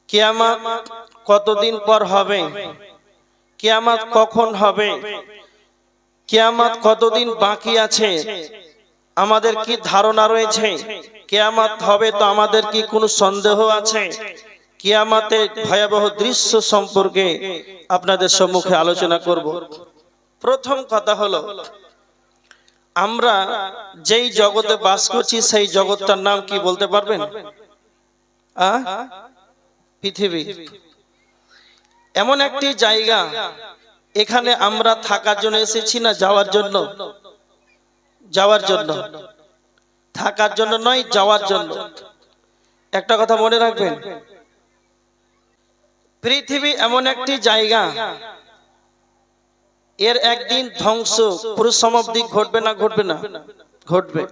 কিয়ামত কতদিন পর হবে, কিয়ামত কখন হবে, কিয়ামত কতদিন বাকি আছে, আমাদের কি ধারণা রয়েছে, কিয়ামত হবে তো আমাদের কি কোনো সন্দেহ আছে? কিয়ামতের ভয়াবহ দৃশ্য সম্পর্কে আপনাদের সম্মুখে আলোচনা করব। প্রথম কথা হলো, আমরা যেই জগতে বাস করছি সেই জগৎটার নাম কি বলতে পারবেন? পৃথিবী। এমন একটি জায়গা, এখানে আমরা থাকার জন্য এসেছি না যাওয়ার জন্য? যাওয়ার জন্য, থাকার জন্য নয়, যাওয়ার জন্য। একটা কথা মনে রাখবেন, পৃথিবী এমন একটি জায়গা, এর একদিন ধ্বংস পরিসমাপ্তি ঘটবে না ঘটবে না? ঘটবে।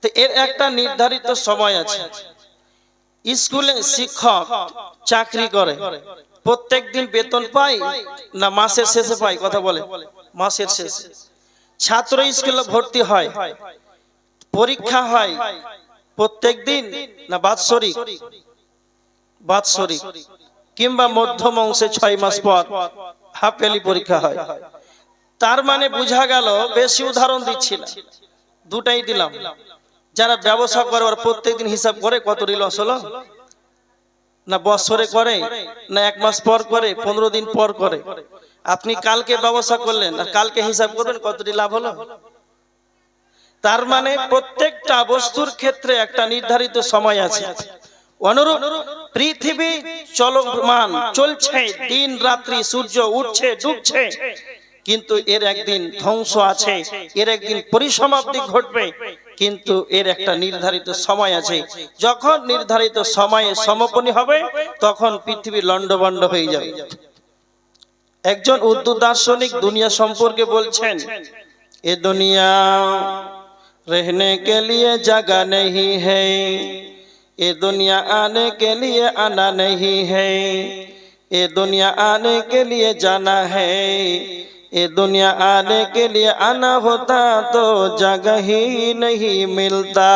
তো এর একটা নির্ধারিত সময় আছে। স্কুলে শিক্ষক চাকরি করে, প্রত্যেক দিন বেতন পায় না মাসের শেষে পায়? কথা বলে, মাসের শেষে। ছাত্র স্কুলে ভর্তি হয়, পরীক্ষা হয় প্রত্যেক দিন না বাৎসরিক? বাৎসরিক কিংবা মধ্যম অংশে 6 মাস পর হাফ ইয়ারলি পরীক্ষা হয়। তার মানে বোঝা গেল, বেশি উদাহরণ দিচ্ছি না, দুটাই দিলাম। যারা ব্যবসা করে ওরা প্রত্যেকদিন হিসাব করে কত লস হলো, না বছরে করে, না 1 মাস পর করে, 15 দিন পর করে। আপনি কালকে ব্যবসা করলেন আর কালকে হিসাব করবেন কতটি লাভ হলো। তার মানে প্রত্যেকটা বস্তুর ক্ষেত্রে একটা নির্ধারিত সময় আছে। অনুরূপ পৃথিবী চলমান, চলছে, দিন রাত্রি, সূর্য উঠছে ডুবছে, কিন্তু এর একদিন ধ্বংস আছে, এর একদিন পরিসমাপ্তি ঘটবে, কিন্তু এর একটা নির্ধারিত সময় আছে। যখন নির্ধারিত সময়ে সমাপনী হবে তখন পৃথিবী লন্ডভন্ড হয়ে যাবে। একজন উর্দু দার্শনিক দুনিয়া সম্পর্কে বলছেন, এ দুনিয়া रहने के लिए जगह नहीं है, ये दुनिया आने के लिए आना नहीं है, ये दुनिया आने के लिए जाना है, ये दुनिया आने के लिए आना होता तो जगह ही नहीं मिलता।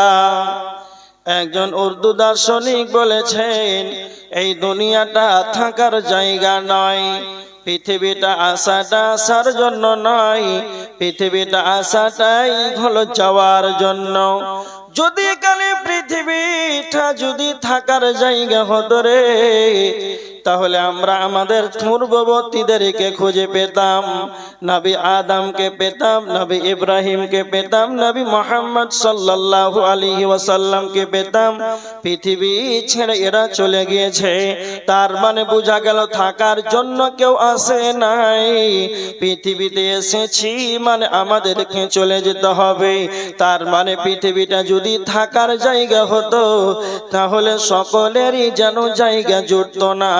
একজন উর্দু দার্শনিক বলেছেন, এই দুনিয়াটা থাকার জায়গা নয়, পৃথিবীটা আসাটা আসার জন্য নয়, পৃথিবীটা আসাটাই হলো যাওয়ার জন্য। যদি কালে পৃথিবীটা যদি থাকার জায়গা হতো রে, তাহলে আমরা আমাদের পূর্ববর্তীদেরকে খুঁজে পেতাম, নবী আদমকে পেতাম, নবী ইব্রাহিমকে পেতাম, নবী মুহাম্মদ সাল্লাল্লাহু আলাইহি ওয়াসাল্লামকে পেতাম। পৃথিবী ছেড়ে এরা চলে গিয়েছে, তার মানে বোঝা গেল থাকার জন্য কেউ আসে নাই, পৃথিবীতে এসেছি মানে আমাদেরকে চলে যেতে হবে। তার মানে পৃথিবীটা যদি থাকার জায়গা হতো তাহলে সকলেরই যেন জায়গা জুটতো না,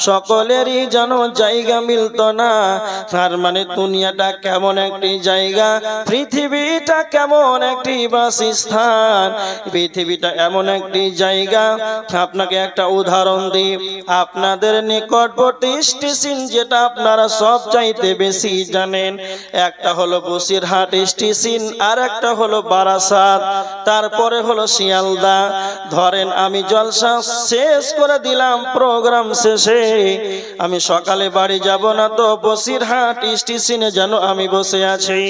সকলেরই যেন জায়গা মিলতো না। তার মানে দুনিয়াটা কেমন একটি জায়গা, পৃথিবীটা কেমন একটি বাসস্থান, পৃথিবীটা এমন একটি জায়গা। আপনাকে একটা উদাহরণ দিই, আপনাদের নিকটবর্তী স্টেশন যেটা আপনারা সব চাইতে বেশি জানেন, একটা হলো বসিরহাট স্টেশন, আর একটা হলো বারাসাত, তারপরে হলো শিয়ালদা। ধরেন আমি জলসা শেষ করে দিলাম, প্রোগ্রাম শেষে আমি সকালে বাড়ি যাব না, তো বসিরহাট স্টেশনে যেন আমি বসে আছি।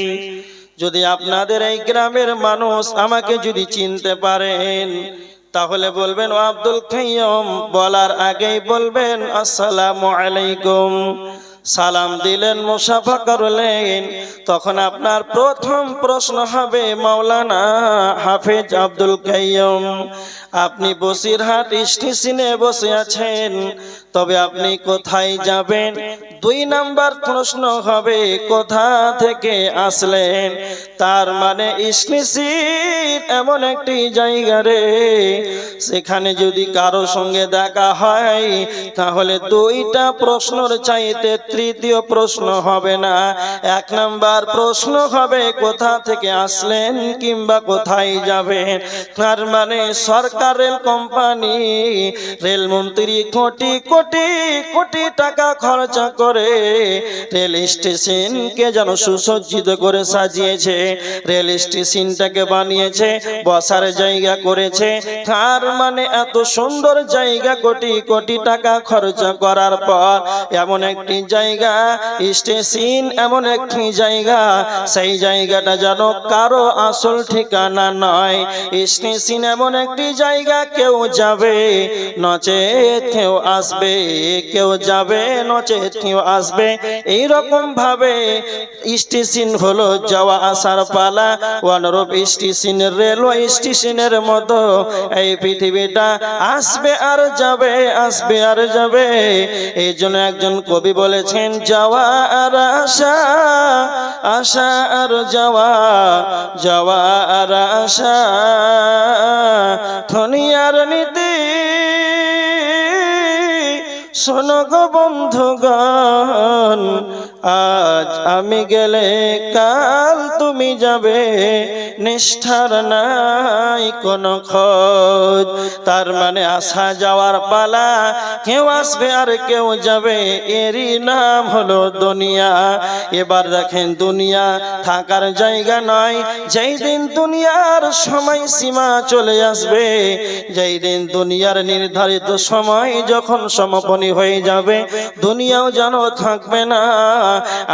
যদি আপনাদের এই গ্রামের মানুষ আমাকে যদি চিনতে পারেন তাহলে বলবেন ও আব্দুল কাইয়ুম, বলার আগেই বলবেন আসসালামু আলাইকুম। সালাম দিলেন, মুসাফা করলেন, তখন আপনার প্রথম প্রশ্ন হবে, মাওলানা হাফেজ আব্দুল কাইয়ুম, আপনি বসিরহাট স্টেশনে বসে আছেন, তবে আপনি কোথায় যাবেন? 2 নাম্বার প্রশ্ন হবে, কোথা থেকে আসলেন? তার মানে স্টেশন এমন একটি জায়গা রে, সেখানে যদি কারো সঙ্গে দেখা হয় তাহলে 2টা প্রশ্নের চাইতে তৃতীয় প্রশ্ন হবে না। 1 নাম্বার প্রশ্ন হবে কোথা থেকে আসলেন কিংবা কোথায় যাবেন। তার মানে সরকার সরকার রেল কোম্পানি রেলমন্ত্রী কোটি কোটি কোটি টাকা খরচা করে রেল স্টেশনকে যেন সুসজ্জিত করে সাজিয়েছে, রেল স্টেশনটাকে বানিয়েছে, বসার জায়গা করেছে। তার মানে এত সুন্দর জায়গা, কোটি কোটি টাকা খরচা করার পর এমন একটি জায়গা স্টেশন, এমন একটি জায়গা, সেই জায়গাটা যেন কারো আসল ঠিকানা নয়। স্টেশন এমন একটি জায়গা, কেউ যাবে নচেত কেউ আসবে, কেউ যাবে নচেত কেউ আসবে। এইরকম ভাবে স্টেশন হলো যাওয়া আসার পালা। অনুরূপ স্টেশন রেলওয়ে স্টেশনের মতো এই পৃথিবীটা আসবে আর যাবে, আসবে আর যাবে। এই জন্য একজন কবি বলেছেন, যাওয়া আর আসা, আসা আর যাওয়া, যাওয়া আর আসা, দুনিয়ার নীতি শোনো গো বন্ধুগণ, আজ আমি গেলে কাল তুমি যাবে, নিষ্ঠার নাই কোনো খোঁজ। তার মানে আসা যাওয়ার পালা, কেউ আসবে আর কেউ যাবে, এরই নাম হলো দুনিয়া। এবার দেখেন, দুনিয়া থাকার জায়গা নয়। যেই দিন দুনিয়ার সময় সীমা চলে আসবে, যেই দিন দুনিয়ার নির্ধারিত সময় যখন সমাপনী হয়ে যাবে, দুনিয়াও যেন থাকবে না।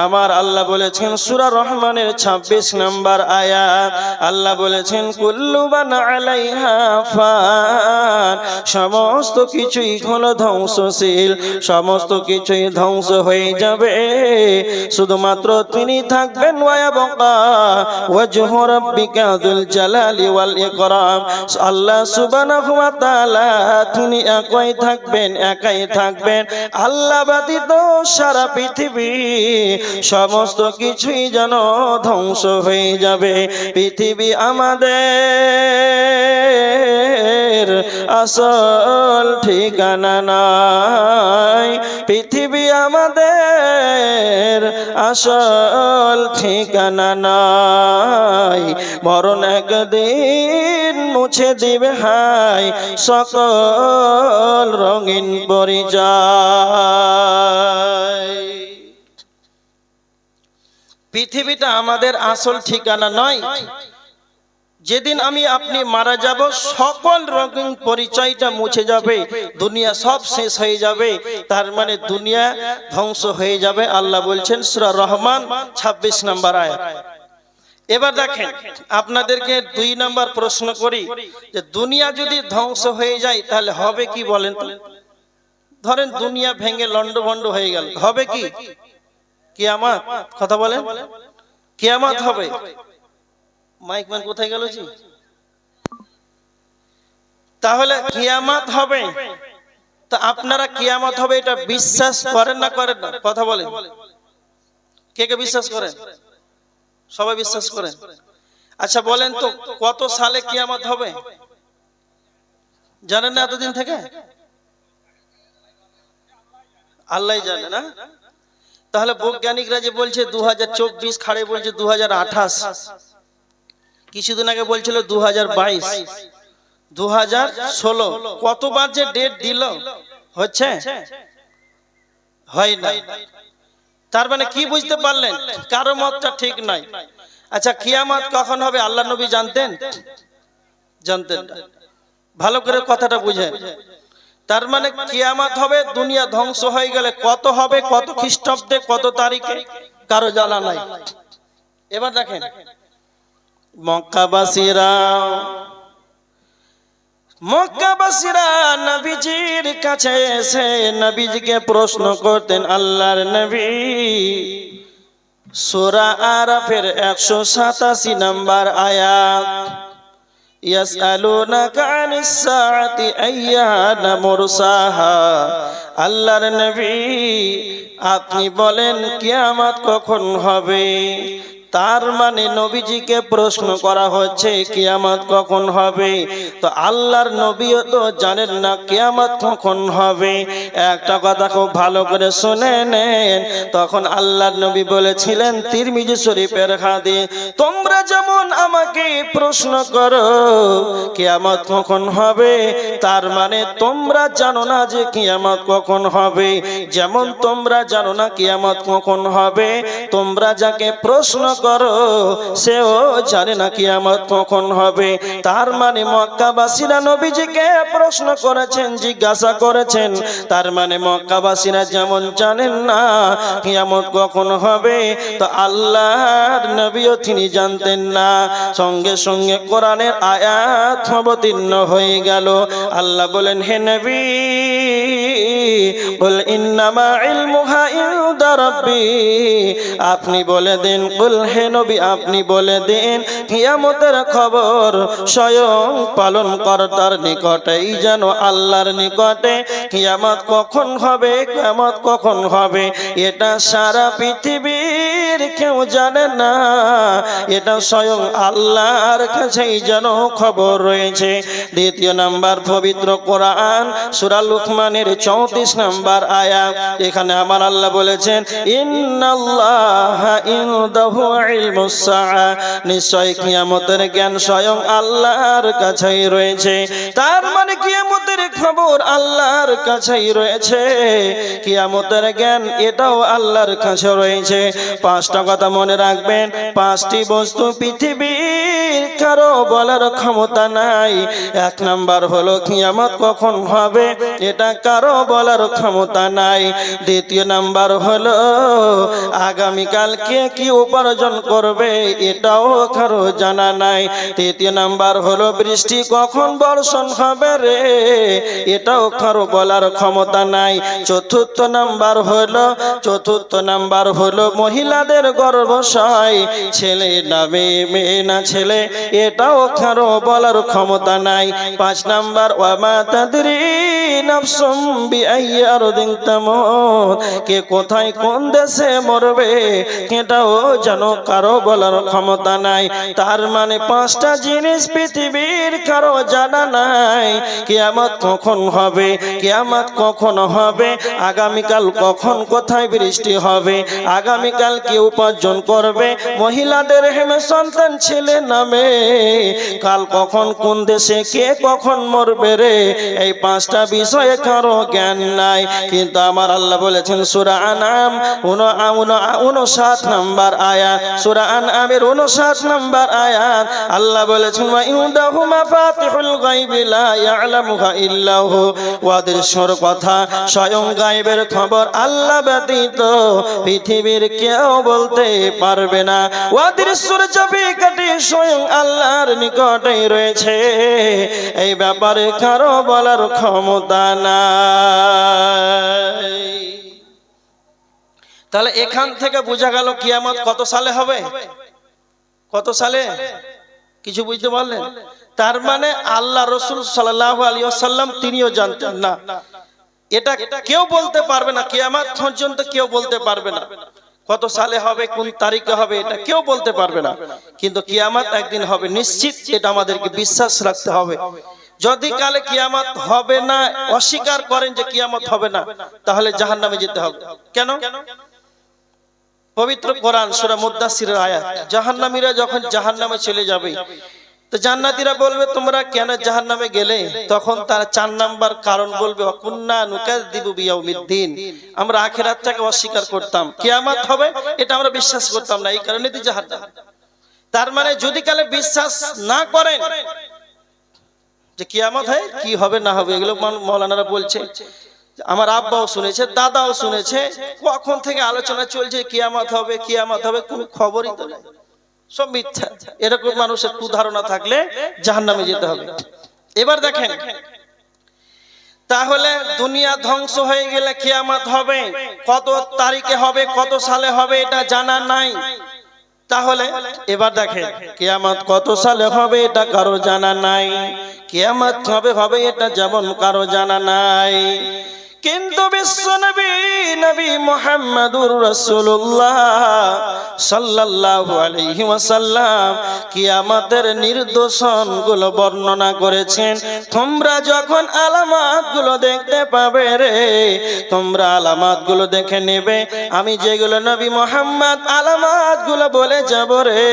আমার আল্লাহ বলেছেন সূরা রহমানের 26 নম্বর আয়াত, আল্লাহ বলেছেন কুল্লু মান আলাইহা ফান, সমস্ত কিছুই হলো ধ্বংসশীল, সমস্ত কিছুই ধ্বংস হয়ে যাবে, শুধুমাত্র তিনি থাকবেন। ওয়া ইয়াবকা ওয়াজহু রাব্বিকা যুল জালালি ওয়াল ইকরাম, আল্লাহ সুবহানাহু ওয়া তাআলা তিনি একাই থাকবেন, একাই থাকবেন। আল্লাহ ব্যতীত সারা পৃথিবী সমস্ত কিছুই যেন ধ্বংস হয়ে যাবে। পৃথিবী আমাদের আসল ঠিকানা নয়, পৃথিবী আমাদের আসল ঠিকানা নয়। মরণ একদিন মুছে দিবে হায় সকল রঙিন পরিচয়। পৃথিবীটা আমাদের আসল ঠিকানা নয়। যেদিন আমি আপনি মারা যাব, সকল রঙিন পরিচয়টা মুছে যাবে, দুনিয়া সব শেষ হয়ে যাবে। তার মানে দুনিয়া ধ্বংস হয়ে যাবে। আল্লাহ বলছেন সূরা রহমান 26 নম্বর আয়াত। এবার দেখেন, আপনাদেরকে 2 নম্বর প্রশ্ন করি, যে দুনিয়া যদি ধ্বংস হয়ে যায় তাহলে হবে কি বলেন তো? ধরেন দুনিয়া ভেঙে লন্ডভন্ড হয়ে গেল, হবে কি? কিয়ামত। কথা বলেন, কিয়ামত হবে। মাইক ম্যান কোথায় গেল জি? তাহলে কিয়ামত হবে, তা আপনারা কিয়ামত হবে এটা বিশ্বাস করেন না করেন না? কথা বলেন, কে কে বিশ্বাস করেন? সবাই বিশ্বাস করেন। আচ্ছা বলেন তো, কত সালে কিয়ামত হবে জানেন না? এতদিন থেকে আল্লাহই জানে না। তাহলে বৈজ্ঞানিকরা যে বলছে 2024, খাড়ে বলছে 2028, কিছুদিন আগে বলছিল 2022, 2016, কতবার যে ডেট দিল, হচ্ছে হয় না। তার মানে কি বুঝতে পারলেন? কারো মতটা ঠিক নাই। আচ্ছা কিয়ামত কখন হবে আল্লাহ নবী জানতেন? জানতেন না। ভালো করে কথাটা বুঝেন। তার মানে কিয়ামত হবে দুনিয়া ধ্বংস হয়ে গেলে, কত হবে, কত খ্রিস্টাব্দে, কত তারিখে, কারো জানা নাই। এবার দেখেন, মক্কাবাসীরা নবীজির কাছে এসে নবীজিকে প্রশ্ন করতেন, আল্লাহর নবী সূরা আরাফের 187 নম্বর আয়াত, ইয়াসআলুনাকা আনিস সাআতি আইয়ানা মুরসাহা, আল্লাহর নবী আপনি বলেন কিয়ামত কখন হবে? তার মানে নবীজিকে প্রশ্ন করা হচ্ছে কিয়ামত কখন হবে। তো আল্লাহর নবীও তো জানেন না কিয়ামত কখন হবে। একটা কথা খুব ভালো করে শুনে নেন। তখন আল্লাহর নবী বলেছিলেন তিরমিজি শরীফের হাদিস, তোমরা যেমন আমাকে প্রশ্ন করো কিয়ামত কখন হবে, তার মানে তোমরা জানো না যে কিয়ামত কখন হবে। যেমন তোমরা জানো না কিয়ামত কখন হবে, তোমরা যাকে প্রশ্ন করো সেও জানে না কিয়ামত কখন হবে। তার মানে মক্কাবাসীরা নবীজিকে প্রশ্ন করেছেন, জিজ্ঞাসা করেছেন। তার মানে মক্কাবাসীরা যেমন জানেন না কিয়ামত কখন হবে, তো আল্লাহর নবীও তিনি জানতেন না। সঙ্গে সঙ্গে কোরআনের আয়াত অবতীর্ণ হয়ে গেল। আল্লাহ বলেন, হে নবী বল ইন্নামা ইলমুহা ইনদা রাব্বি, আপনি বলে দিন, কুল হে নবী আপনি বলে দিন কিয়ামতের খবর স্বয়ং পালনকর্তার নিকটেই যেন আল্লাহর নিকটে। কিয়ামত কখন হবে, কিয়ামত কখন হবে এটা সারা পৃথিবীর কেউ জানে না, এটা স্বয়ং আল্লাহর কাছেই যেন খবর রয়েছে। দ্বিতীয় নাম্বার পবিত্র কোরআন সূরা লুকমানের 34 নাম্বার আয়াত। এখানে আমার আল্লাহ বলেছেন ইন্নাল্লাহা ইনদাহু ইলমুস সাআ, নিশ্চয় কিয়ামতের জ্ঞান স্বয়ং আল্লাহর কাছেই রয়েছে। তার মানে কিয়ামতের খবর আল্লাহর কাছেই রয়েছে, কিয়ামতের জ্ঞান এটাও আল্লাহর কাছে রয়েছে। পাঁচটা কথা মনে রাখবেন, পাঁচটি বস্তু পৃথিবীর কারো বলার ক্ষমতা নাই। এক নাম্বার হলো কিয়ামত কখন হবে, এটা কারো বলার ক্ষমতা নাই। দ্বিতীয় নাম্বার হলো আগামীকাল কে কি উপার্জন করবে, এটাও কারো জানা নাই। তৃতীয় নাম্বার হলো বৃষ্টি কখন বর্ষণ হবে রে, এটাও কারো বলার ক্ষমতা নাই। চতুর্থ নাম্বার হলো মহিলাদের গর্ভাশয় ছেলে না মেয়ে না ছেলে, এটাও কারো বলার ক্ষমতা নাই। পাঁচ নাম্বার ওয়ামা তাদরি নাফসুম বিআইয়ি আরদিন তামুত, কে কোথায় কোন দেশে মরবে এটাও যেন কারো বলার ক্ষমতা নাই। তার মানে পাঁচটা জিনিস পৃথিবীর কারো জানা নাই। কিয়ামত কখন হবে, কিয়ামত কখন হবে, আগামীকাল কখন কোথায় বৃষ্টি হবে, আগামীকাল কি উপার্জন করবে, মহিলাদের হেমে সন্তান ছেলে নামে, কাল কখন কোন দেশে কে কখন মরবে রে, এই পাঁচটা বিষয়ে কারো জ্ঞান নাই। কিন্তু আমার আল্লাহ বলেছেন সূরা আনআম 59 নাম্বার আয়াত, সূরা আনআমের 59 নাম্বার আয়াত, আল্লাহ বলেছেন ওয়া ইনদাহু মাফাতিহুল গায়বি লা ইয়ালামুহা ইল্লা হু, ওয়াদৃশ্যর কথা স্বয়ং গায়বের খবর আল্লাহ ব্যতীত পৃথিবীর কেউ বলতে পারবে না। ওয়াদৃশ্যর চাবিকাঠি স্বয়ং আল্লাহর নিকটেই রয়েছে, এই ব্যাপারে কারো বলার ক্ষমতা নাই। তাহলে এখান থেকে বোঝা গেল কিয়ামত কত সালে হবে, কত সালে কিছু বুঝতে পারলেন? তার মানে আল্লাহ রাসূল সাল্লাল্লাহু আলাইহি ওয়াসাল্লাম তিনিও জানতেন না, এটা কেউ বলতে পারবে না, কিয়ামত পর্যন্ত কেউ বলতে পারবে না কত সালে হবে, কোন তারিখে হবে, এটা কেউ বলতে পারবে না। কিন্তু কিয়ামত একদিন হবে নিশ্চিত, এটা আমাদেরকে বিশ্বাস রাখতে হবে। যদি কালে কিয়ামত হবে না অস্বীকার করেন যে কিয়ামত হবে না, তাহলে জাহান্নামে যেতে হবে। কেন? পবিত্র কোরআন সূরা মুদ্দাসসিরের আয়াত, জাহান্নামীরা যখন জাহান্নামে চলে যাবে তো জান্নাতীরা বলবে তোমরা কেন জাহান্নামে গেলে, তখন তারা 4 নাম্বার কারণ বলবে ওয়াকুন্না নুকাযযিবু বিয়াউমিদ্দিন, আমরা আখিরাতটাকে অস্বীকার করতাম, কিয়ামত হবে এটা আমরা বিশ্বাস করতাম না, এই কারণে তো জাহান্নাম। তার মানে যদি কালে বিশ্বাস না করেন যে কিয়ামত হয়, কি হবে না হবে এগুলো মাওলানারা বলছে, আমার আব্বাও শুনেছে, দাদাও শুনেছে, কখন থেকে আলোচনা চলছে কিয়ামত হবে কিয়ামত হবে, কোনো খবরই তো নাই, সব মিথ্যা। এরকম মানুষের কুধারণা থাকলে জাহান্নামে যেতে হবে। এবার দেখেন, তাহলে দুনিয়া ধ্বংস হয়ে গেলে কিয়ামত হবে, কত তারিখে হবে কত সালে হবে এটা জানা নাই। তাহলে এবার দেখেন কিয়ামত কত সালে হবে এটা কারো জানা নাই, কিয়ামত কবে হবে এটা যেমন কারো জানা নাই। কিন্তু বিশ্বনবী নবী মুহাম্মদুর রাসূলুল্লাহ সাল্লাল্লাহু আলাইহি ওয়াসাল্লাম কিয়ামতের নিদর্শনগুলো বর্ণনা করেছেন। তোমরা যখন আলামতগুলো দেখতে পাবে রে, তোমরা আলামতগুলো দেখে নেবে। আমি যেগুলো নবী মুহাম্মদ আলামতগুলো বলে যাব রে,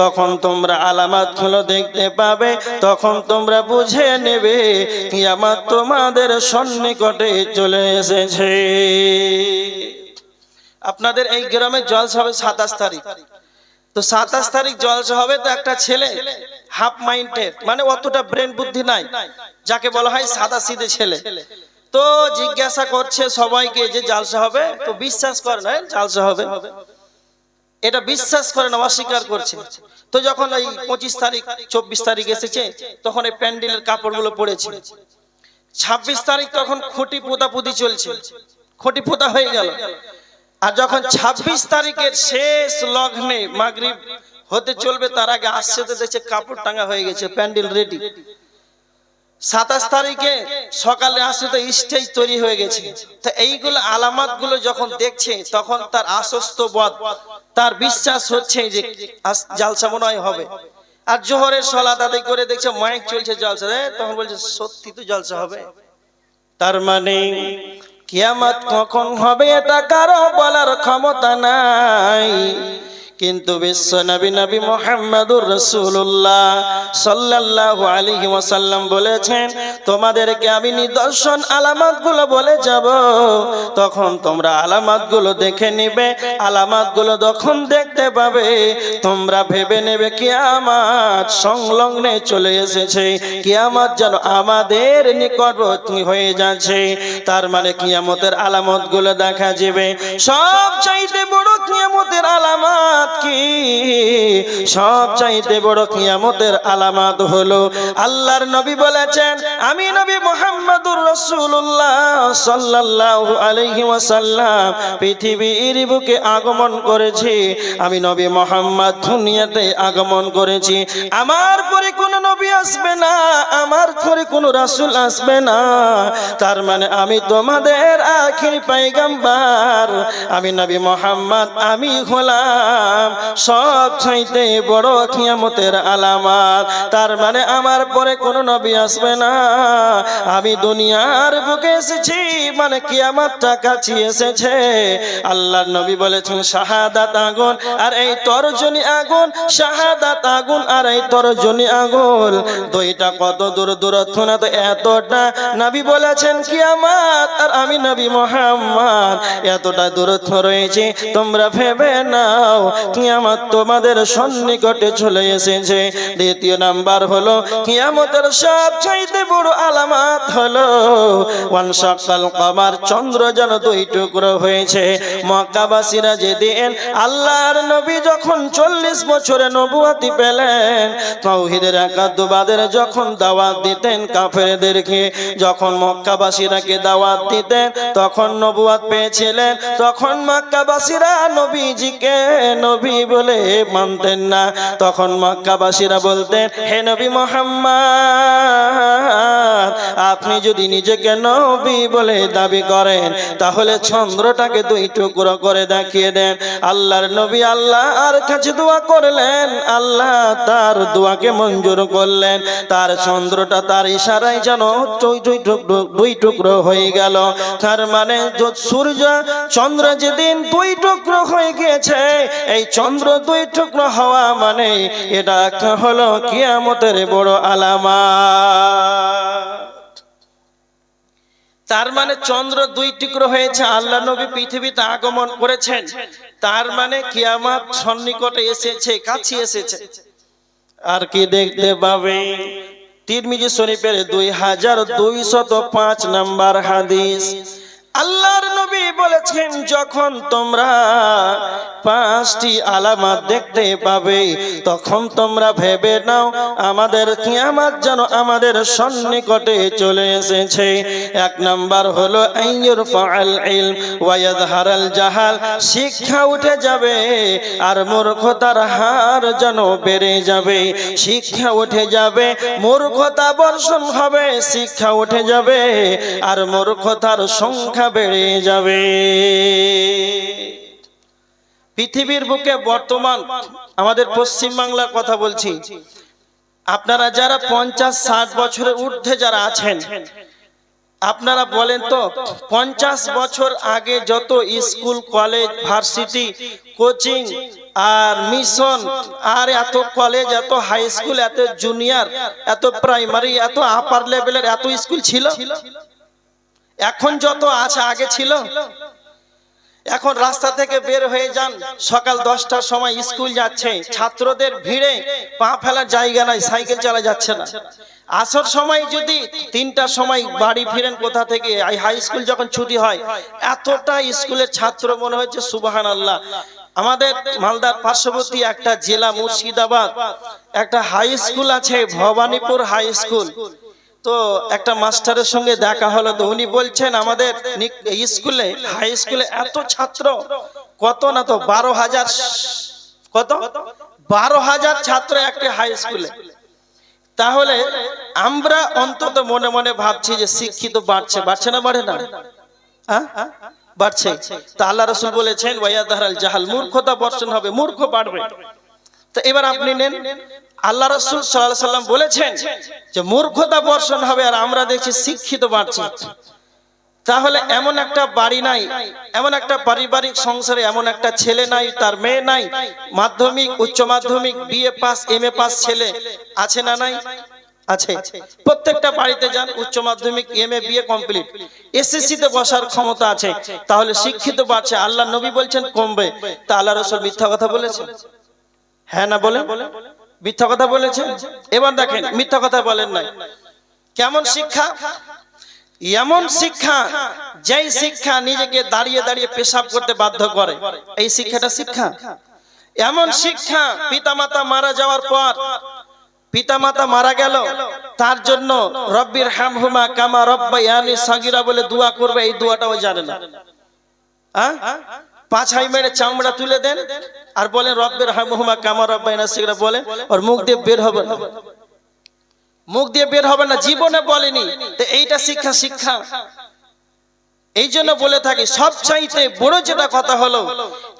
তখন তোমরা আলামতগুলো দেখতে পাবে, তখন তোমরা বুঝে নেবে কিয়ামত তোমাদের সন্নিকটে চলে এসেছে। আপনাদের এই গ্রামে জলসা হবে 27 তারিখ। তো 27 তারিখ জলসা হবে। তো একটা ছেলে হাফ মাইন্ডেড, মানে অতটা ব্রেন বুদ্ধি নাই, যাকে বলা হয় সাদা সিধে ছেলে, তো জিজ্ঞাসা করছে সবাইকে যে জলসা হবে, তো বিশ্বাস করে না জলসা হবে, এটা বিশ্বাস করে না, অস্বীকার করছে। তো যখন এই 25 তারিখ 24 তারিখ এসেছে, তখন এই প্যান্ডেলের কাপড়গুলো পড়েছে। 26 তারিখ তখন খুঁটি পোতাপুতি চলছে, খুঁটি পোতা হয়ে গেল। আর যখন 26 তারিখের শেষ লগ্নে মাগরিব হতে চলবে, তার আগে আসছে তো দেখছে কাপড় টাঙ্গা হয়ে গেছে, প্যান্ডেল রেডি। 27 তারিখে সকালে আসছে তো স্টেজ তৈরি হয়ে গেছে। তো এইগুলো আলামতগুলো যখন দেখছে, তখন তার আশ্বস্ত বোধ, তার বিশ্বাস হচ্ছে যে জালসা মনে হয় হবে। আর জোহরের সালাত আদায় করে দেখছে মাইক চলছে জলসা, তখন বলছে সত্যি তো জলসা হবে। তার মানে কিয়ামত কখন হবে এটা কারো বলার ক্ষমতা নাই, কিন্তু বিশ্ব নবী নবী মুহাম্মদুর রাসূলুল্লাহ সাল্লাল্লাহু আলাইহি ওয়াসাল্লাম বলেছেন, তোমাদেরকে আমি নিদর্শন আলামতগুলো বলে যাব, তখন তোমরা আলামতগুলো দেখে নিবে। আলামতগুলো যখন দেখতে পাবে, তোমরা ভেবে নেবে কিয়ামত সংলগ্নে চলে এসেছে, কিয়ামত যেন আমাদের নিকটবর্তী হয়ে যাচ্ছে। তার মানে কিয়ামতের আলামতগুলো দেখা যাবে। সবচাইতে বড় কিয়ামতের আলামত কি? সবচাইতে বড় কিয়ামতের আলামত হলো, আল্লাহর নবী বলেছেন, আমি নবী মুহাম্মদুর রাসূলুল্লাহ সাল্লাল্লাহু আলাইহি ওয়াসাল্লাম পৃথিবীর বুকে আগমন করেছি। আমি নবী মুহাম্মদ দুনিয়াতে আগমন করেছি। আমার পরে কোনো নবী আসবে না, আমার পরে কোনো রাসূল আসবে না। তার মানে আমি তোমাদের আখির পয়গম্বর, আমি নবী মুহাম্মদ, আমি হলাম সবচাইতে বড় কিয়ামতের আলামত। তার মানে আমার পরে কোনো নবী আসবে না, আমি দুনিয়ার বুকে এসেছি, মানে কিয়ামতটা কাছে এসেছে। আল্লাহর নবী বলেছেন, শাহাদাত আগুন আর এই তরজনী আগুন, শাহাদাত আগুন আর এই তরজনী আগুন, দুইটা কত দূর দূরত্ব না, তো এতটা নবী বলেছেন কিয়ামত আর আমি নবী মুহাম্মদ এতটা দূরত্ব রয়েছে। তোমরা ভেবে নাও কিয়ামত তোমাদের সন্নিকটে চলে এসেছে। দ্বিতীয় নাম্বার হলো কিয়ামতের সবচাইতে বড় আলামত হলো ওয়ানশাক্কাল কমার, চন্দ্র যেন দুই টুকরো হয়েছে। মক্কাবাসীরা যেদিন আল্লাহর নবী যখন 40 বছরে নবুয়তি পেলেন, তাওহীদের একাত্মবাদের যখন দাওয়াত দিতেন কাফেরদেরকে, যখন মক্কাবাসীরাকে দাওয়াত দিতেন, তখন নবুয়ত পেয়েছিলেন, তখন মক্কাবাসীরা নবীজিকে নবী বলে মানতেন না। তখন মক্কাবাসীরা বলতেন, হে নবী মুহাম্মদ, আপনি যদি নিজেকে নবী বলে দাবি করেন, তাহলে চন্দ্রটাকে দুই টুকরো করে দেখিয়ে দেন। আল্লাহর নবী আল্লাহর কাছে দোয়া করলেন, আল্লাহ তার দোয়াকে মঞ্জুর করলেন। তার চন্দ্রটা তার ইশারায় যেন দুই টুকরো হয়ে গেল। তার মানে সূর্য চন্দ্র যেদিন দুই টুকরো হয়ে গিয়েছে, এই চন্দ্র দুই টুকরো হওয়া মানে এটা একটা হলো কিয়ামতের বড় আলামত। তার মানে চন্দ্র দুই টুকরো হয়েছে, আল্লাহ নবী পৃথিবীতে আগমন করেছেন, তার মানে কিয়ামত সন্নিকটে এসেছে, কাছে এসেছে। আর কি দেখতে পাবে? তিরমিজি শরীফের 2205 নম্বর হাদিস, আল্লাহর নবী বলেছেন, যখন তোমরা 5টি আলামত দেখতে পাবে, তখন তোমরা ভেবে নাও আমাদের কিয়ামত যেন আমাদের সন্নিকটে চলে এসেছে। 1 নাম্বার হলো আইয়ুর ফাআল ইলম ওয়া ইয়াযহারাল জাহাল, শিক্ষা উঠে যাবে আর মূর্খতার হার যেন বেড়ে যাবে। শিক্ষা উঠে যাবে, মূর্খতা বর্ষণ হবে, শিক্ষা উঠে যাবে আর মূর্খতার সংখ্যা বেড়ে যাবে। পৃথিবীর বুকে বর্তমান আমাদের পশ্চিম বাংলার কথা বলছি, আপনারা যারা 50-60 বছরের ঊর্ধ্বে যারা আছেন, আপনারা বলেন তো 50 বছর আগে যত স্কুল, কলেজ, ভার্সিটি, কোচিং আর মিশন আর এত কলেজ, এত হাই স্কুল, এত জুনিয়র, এত প্রাইমারি, এত আপার লেভেলের এত স্কুল ছিল? এখন যত আছে আগে ছিল? এখন রাস্তা থেকে বের হয়ে যান, সকাল 10টার সময় স্কুল যাচ্ছে, ছাত্রদের ভিড়ে পা ফেলার জায়গা নাই, সাইকেল চালা যাচ্ছে না। আসর সময় যদি 3টার সময় বাড়ি ফিরেন কোথা থেকে, হাই স্কুল যখন ছুটি হয়, এতটা স্কুলের ছাত্র মনে হচ্ছে সুবহানাল্লাহ। আমাদের মালদার পার্শ্ববর্তী একটা জেলা মুর্শিদাবাদ, একটা হাই স্কুল আছে, ভবানীপুর হাই স্কুল। তো একটা মাস্টারের সঙ্গে দেখা হলো, তো উনি বলছেন আমাদের স্কুলে, হাই স্কুলে এত ছাত্র, কত না তো 12,000, কত 12,000 ছাত্র একটা হাই স্কুলে। তাহলে আমরা অন্তত মনে মনে ভাবছি যে শিক্ষিত বাড়ছে, বাড়ছে না বাড়ে না? বাড়ছে। তা আল্লাহ রাসূল বলেছেন ওয়ায়াদহারাল জাহাল, মূর্খতা বর্ষণ হবে, মূর্খ বাড়বে। তো এবার আপনি নেন, আল্লাহ রাসূল সাল্লাল্লাহু আলাইহি সাল্লাম বলেছেন যে মূর্খতা বর্ষণ হবে আর আমরা দেখছি শিক্ষিত বাড়ছে। তাহলে এমন একটা বাড়ি নাই, এমন একটা পারিবারিক সংসারে এমন একটা ছেলে নাই, তার মেয়ে নাই, মাধ্যমিক, উচ্চ মাধ্যমিক, বিএ পাস, এমএ পাস ছেলে আছে না নাই? আছে। প্রত্যেকটা বাড়িতে যান, উচ্চ মাধ্যমিক, এমএ, বিএ কমপ্লিট, এসএসসি তে বসার ক্ষমতা আছে। তাহলে শিক্ষিত বাড়ছে, আল্লাহ নবী বলছেন কমবে। তা আল্লাহ রাসূল মিথ্যা কথা বলেছেন? হ্যাঁ না বলেন? মিথ্যা কথা বলেছেন? এবার দেখেন, মিথ্যা কথা বলেন নাই। কেমন শিক্ষা? এমন শিক্ষা, যেই শিক্ষা নিজেকে দাঁড়িয়ে দাঁড়িয়ে পেশাব করতে বাধ্য করে, এই শিক্ষাটা শিক্ষা। এমন শিক্ষা, পিতামাতা মারা যাওয়ার পর, পিতামাতা মারা গেল, তার জন্য রব্বির হামহুমা কামা রব্বায়ানি সাগীরা বলে দোয়া করবে, এই দোয়াটাও জানে না। পাছাই মেরে চামড়া তুলে দেন আর বলেন রব্বির হামহুমা কামা রব্বায়ানি সাগীরা বলেন, আর মুখ দিয়ে বের হবে না, মুখ দিয়ে বের হবে না, জীবনে বলেনি। তো এইটা শিক্ষা? শিক্ষা এই জন্য বলে থাকি, সবচাইতে বড় যেটা কথা হলো,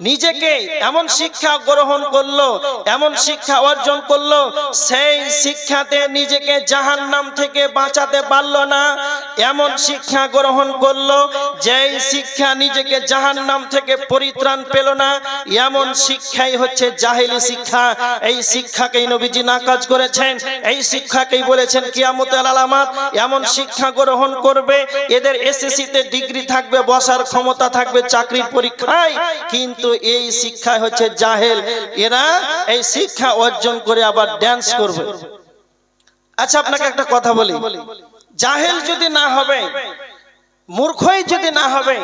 নিজেকে এমন শিক্ষা গ্রহণ করলো, এমন শিক্ষা অর্জন করলো, সেই শিক্ষাতে নিজেকে জাহান্নাম থেকে বাঁচাতে পারলো না। এমন শিক্ষা গ্রহণ করলো, যেই শিক্ষা নিজেকে জাহান্নাম থেকে পরিত্রাণ পেল না। এমন শিক্ষাই হচ্ছে জাহেলি শিক্ষা। এই শিক্ষাকেই নবীজি নাকাজ করেছেন, এই শিক্ষাকেই বলেছেন কিয়ামতের আলামত। এমন শিক্ষা গ্রহণ করবে, এদের এসএসসি তে ডিগ্রি থাকবে, বসার ক্ষমতা থাকবে চাকরির পরীক্ষায়, কিন্তু এই শিক্ষা হচ্ছে জাহেল। এরা এই শিক্ষা অর্জন করে আবার ড্যান্স করবে। আচ্ছা আপনাকে একটা কথা বলি, জাহেল যদি না হবে, মূর্খই যদি না হবে,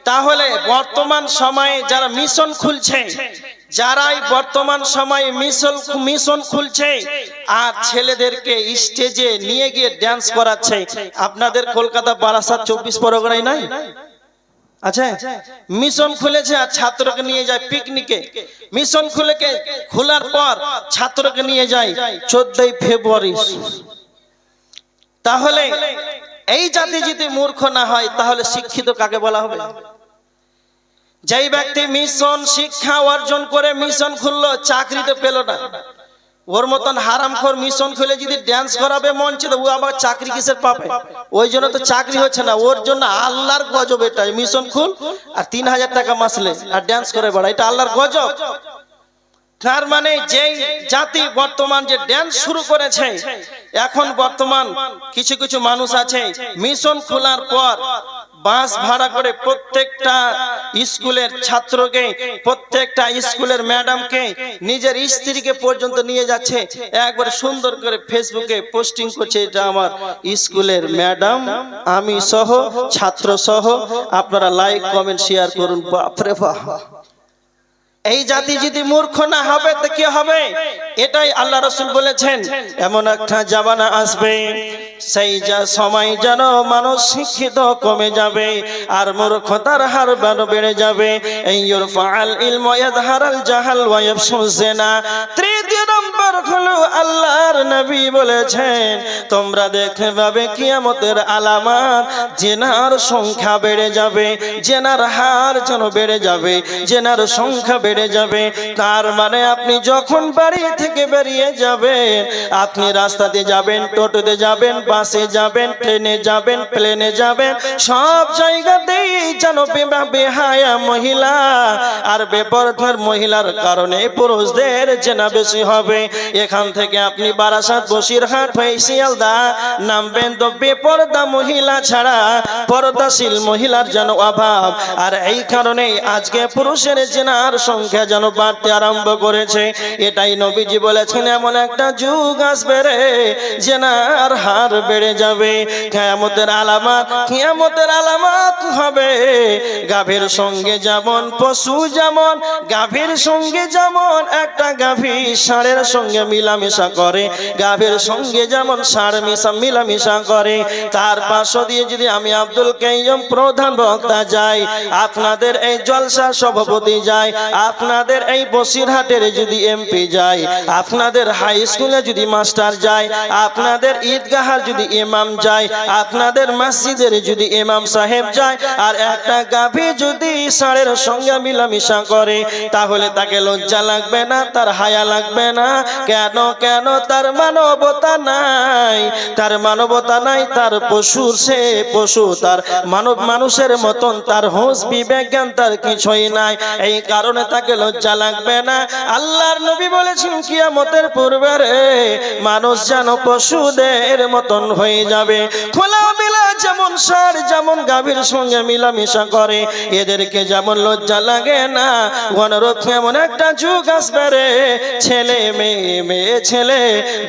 তাহলে বর্তমান সময়ে যারা মিশন খুলছে, যারাই বর্তমান সময়ে মিশন খুলছে আর ছেলেদেরকে স্টেজে নিয়ে গিয়ে ড্যান্স করাচ্ছে, আপনাদের কলকাতা, বারাসাত, 24 পরগনায় নাই? আচ্ছা, মিশন খুলেছে আর ছাত্রকে নিয়ে যায় পিকনিকে। মিশন খোলার পর ছাত্রকে নিয়ে যায় 14ই ফেব্রুয়ারি। তাহলে এই জাতি যদি মূর্খ না হয়, তাহলে শিক্ষিত কাকে বলা হবে? যেই ব্যক্তি মিশন শিক্ষা অর্জন করে মিশন খুললো, চাকরিতে পেল না, ওর মতন হারামখোর মিশন খুলে যদি ড্যান্স করাবে মঞ্চে, তো ও আবার চাকরি কিসের পাবে? ওই জন্য তো চাকরি হচ্ছে না। ওর জন্য আল্লাহর গজব এটা, মিশন খুল আর 3000 টাকা মাসলে আর ড্যান্স করে বেড়া, এটা আল্লাহর গজব। তার মানে যেই জাতি বর্তমান যে ড্যান্স শুরু করেছে, এখন বর্তমান কিছু কিছু মানুষ আছে মিশন খোলার পর বাস ভাড়া করে প্রত্যেকটা স্কুলের ছাত্রকে, প্রত্যেকটা স্কুলের ম্যাডামকে, নিজের স্ত্রীকে পর্যন্ত নিয়ে যাচ্ছে, একবার সুন্দর করে ফেসবুকে পোস্টিং করছে, এটা আমার স্কুলের ম্যাডাম, আমি সহ, ছাত্র সহ, আপনারা লাইক কমেন্ট শেয়ার করুন। বাপরে বাপ, এই জাতি যদি মূর্খ না হবে তো কি হবে? এটাই আল্লাহ রাসূল বলেছেন, এমন একটা জামানা আসবে, সেই সময় যেন মানুষ শিক্ষিত কমে যাবে আর মূর্খতার হার বেড়ে যাবে। এই ইরফাল ইলম ইয়াযহারাল জাহাল ওয়া ইয়াফশুজ জিনা। তৃতীয় নম্বর হলো আল্লাহর নবী বলেছেন, তোমরা দেখতে পাবে কিয়ামতের আলামত, জিনার সংখ্যা বেড়ে যাবে, জিনার হার যেন বেড়ে যাবে, জিনার সংখ্যা বেড়ে যাবে। তার মানে আপনি যখন বাড়ি থেকে বেরিয়ে যাবেন, আপনি রাস্তাতে যাবেন, টোটোতে যাবেন, বাসে যাবেন, ট্রেনে যাবেন, প্লেনে যাবেন, সব জায়গাতেই যেন বেহায়া মহিলা আর বেপরদার মহিলার কারণে পুরুষদের জেনা বেশি হবে। এখান থেকে আপনি বারাসাত, বসিরহাট হয়ে শিয়ালদা নামবেন তো বেপরদা মহিলা ছাড়া পর্দাশীল মহিলার যেন অভাব। আর এই কারণে আজকে পুরুষের জেনার সংখ্যা যেন বাড়তে আরম্ভ করেছে। এটাই নবীজি বলেছেন, এমন একটা যুগ আসবে রে, জেনার হার বেড়ে যাবে। কিয়ামতের আলামত, কিয়ামতের আলামত হবে গাভীর সঙ্গে যেমন পশু, যেমন গাভীর সঙ্গে যেমন একটা গাভী ষাঁড়ের সঙ্গে মিলামেশা করে, গাভীর সঙ্গে যেমন ষাঁড় মিলামেশা করে, তার পাশ দিয়ে যদি আমি আব্দুল কাইয়ুম প্রধান বক্তা যাই, আপনাদের এই জলসা সভাপতি যায়, আপনাদের এই বসিরহাটের যদি এমপি যায়, আপনাদের হাই স্কুলে যদি মাস্টার যায়, আপনাদের ঈদগাহার যদি ইমাম যায়, আপনাদের মসজিদের যদি ইমাম সাহেব যায়, আর একটা গাভী যদি ষাঁড়ের সঙ্গে মিলামিশা করে, তাহলে তাকে লজ্জা লাগবে না? তার হায়া লাগবে না? কেন? কেন? তার মানবতা নাই, তার মানবতা নাই, তার পশুর সে পশু, তার মানুষের মতন তার হুঁশ বিবেক জ্ঞান তার কিছুই নাই, এই কারণে তাকে লজ্জা লাগবে না? আল্লাহর নবী বলেছেন, কিয়ামতের পূর্বে রে মানুষ যেন পশুদের মতন হয়ে যাবে। খোলামেলা যেমন ষাঁড় যেমন গাভীর সঙ্গে মিলামিশা করে, এদেরকে যেমন লজ্জা লাগে না, অনুরূপ এমন একটা যুগ আসবে রে, ছেলে মেয়ে, মেয়ে ছেলে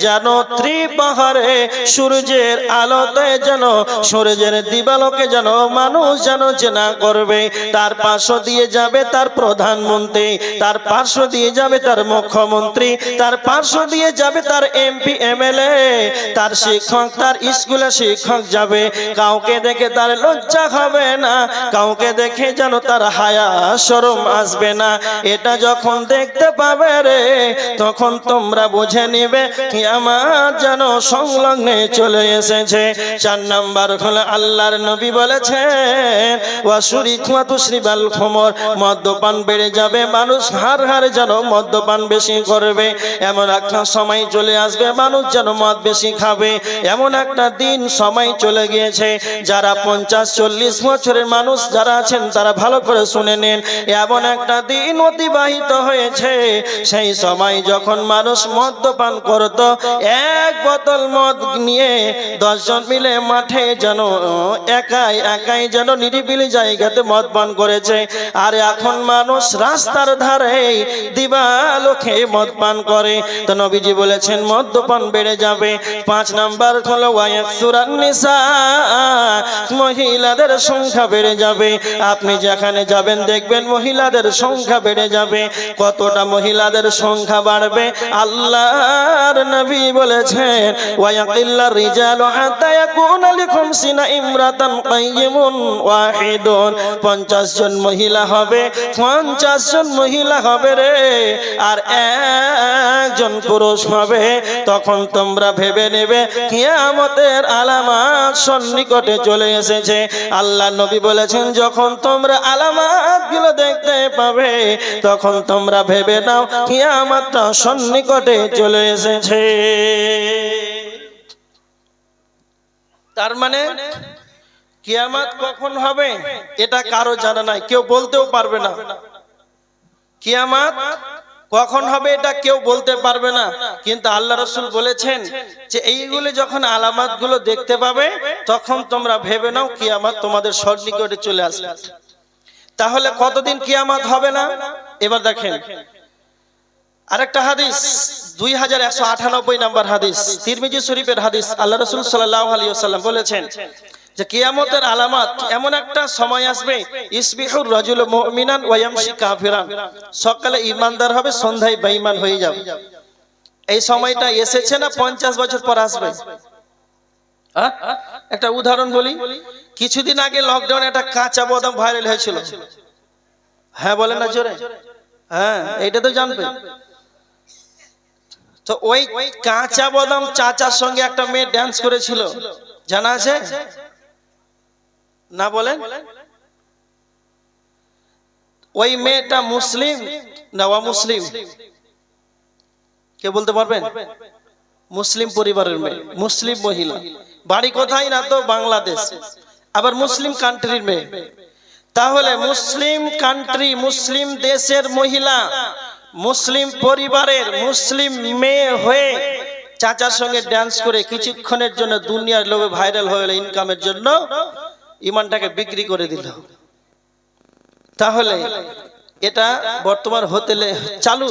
যেন ত্রিপাহারে সূর্যের আলোতে যেন সূর্যের দিবালোকে যেন মানুষ যেন জেনা করবে। তার পার্শ্ব দিয়ে যাবে তার প্রধানমন্ত্রী, তার পার্শ্ব দিয়ে যাবে তার মুখ্যমন্ত্রী, তার পার্শ্ব দিয়ে যাবে তার এমপি এমএলএ, তার শিক্ষক, তার স্কুলে শিক্ষক যাবে। কাউকে দেখে তার লজ্জা হবে না, কাউকে দেখে যেন তার হায়া শরম আসবে না। এটা যখন দেখতে পাবে রে, তখন তোমরা বুঝে নিবে কিয়ামত যেন সংলগ্নে চলে এসেছে। 4 নাম্বার হলো আল্লাহর নবী বলেছেন, ওয়াসুরিকুয়াতুশরিবাল খুমর, মদ্যপান বেড়ে যাবে, মানুষ হার হারে যেন মদ্যপান বেশি করবে। এমন একটা সময় চলে আসবে মানুষ যেন মদ বেশি খাবে। এমন একটা দিন সময় চলে গিয়েছে, যারা 50-40 বছরের মানুষ যারা আছেন তারা ভালো করে শুনে নেন, এমন একটা দিন অতিবাহিত হয়েছে, সেই সময় যখন মানুষ মদ্যপান করত, 1 বোতল মদ নিয়ে 10 জন মিলে মাঠে যেন একাই একাই যেন নিরিবিলি জায়গাতে মদ পান করেছে। আর এখন মানুষ রাস্তার ধারে দিবালোকে মদ পান করে। তো নবীজি বলেছেন মদ্যপান বেড়ে যাবে। 5 নাম্বার হলো ওয়ায়াকসুরান নিসা, মহিলাদের সংখ্যা বেড়ে যাবে। আপনি যেখানে যাবেন দেখবেন মহিলাদের সংখ্যা বেড়ে যাবে। কতটা মহিলাদের সংখ্যা বাড়বে? আল্লাহর নবী বলেছেন, ওয়ায়াকিল্লার রিজালু হাত্তা ইয়াকুনা লিখামসিনা ইমরাতান কাইয়িমুন ওয়াহিদুন। 50 জন মহিলা হবে, 50 জন মহিলা হবে রে, আর 1 জন পুরুষ হবে। তখন তোমরা ভেবে নেবে কিয়ামতের আলামত সন্নিকটে চলে এসেছে। আল্লাহ নবী বলেছেন, যখন তোমরা আলামত গুলো দেখতে পাবে, তখন তোমরা ভেবে নাও কিয়ামতটা সন্নিকটে চলে এসেছে। তার মানে কিয়ামত কখন হবে এটা কারো জানা নাই, কেউ বলতেও পারবে না। কিয়ামত কখন হবে এটা কেউ বলতে পারবে না, কিন্তু আল্লাহ রাসূল বলেছেন যে এইগুলো যখন আলামতগুলো দেখতে পাবে তখন তোমরা ভেবে নাও কিয়ামত তোমাদের সন্নিকটে চলে আসবে। তাহলে কতদিন কিয়ামত হবে না? এবার দেখেন আরেকটা হাদিস, 2198 নম্বর হাদিস, তিরমিজি শরীফের হাদিস। আল্লাহ রাসূল সাল্লাল্লাহু আলাইহি ওয়াসাল্লাম বলেছেন যে কিয়ামতের আলামত এমন একটা সময় আসবে, ইসবিহুর রাজুলু মুমিনান ওয়া ইয়ামশি কাফিরান, সকালে ঈমানদার হবে, সন্ধ্যায় বেঈমান হয়ে যাবে। এই সময়টা এসেছে না 50 বছর পর আসবে? একটা উদাহরণ বলি, কিছুদিন আগে লকডাউনে একটা কাঁচা বাদাম ভাইরাল হয়েছিল। হ্যাঁ বলেন না জোরে, হ্যাঁ এইটা তো জানবে। তো ওই কাঁচা বাদাম চাচার সঙ্গে একটা মেয়ে ডান্স করেছিল, জানা আছে না? বলেন। ওই মেয়েটা মুসলিম না অমুসলিম? কে বলতে পারবেন? মুসলিম পরিবারের মেয়ে, মুসলিম মহিলা, বাড়ি কোথায় না তো বাংলাদেশ, আবার মুসলিম কান্ট্রির মেয়ে। তাহলে মুসলিম কান্ট্রি, মুসলিম দেশের মহিলা, মুসলিম পরিবারের মুসলিম মেয়ে হয়ে চাচার সঙ্গে ডান্স করে কিছুক্ষণের জন্য দুনিয়ার লোভে ভাইরাল হয়ে ইনকামের জন্য ইমানটাকে বিক্রি করে দিল। তাহলে এটা বর্তমান চালু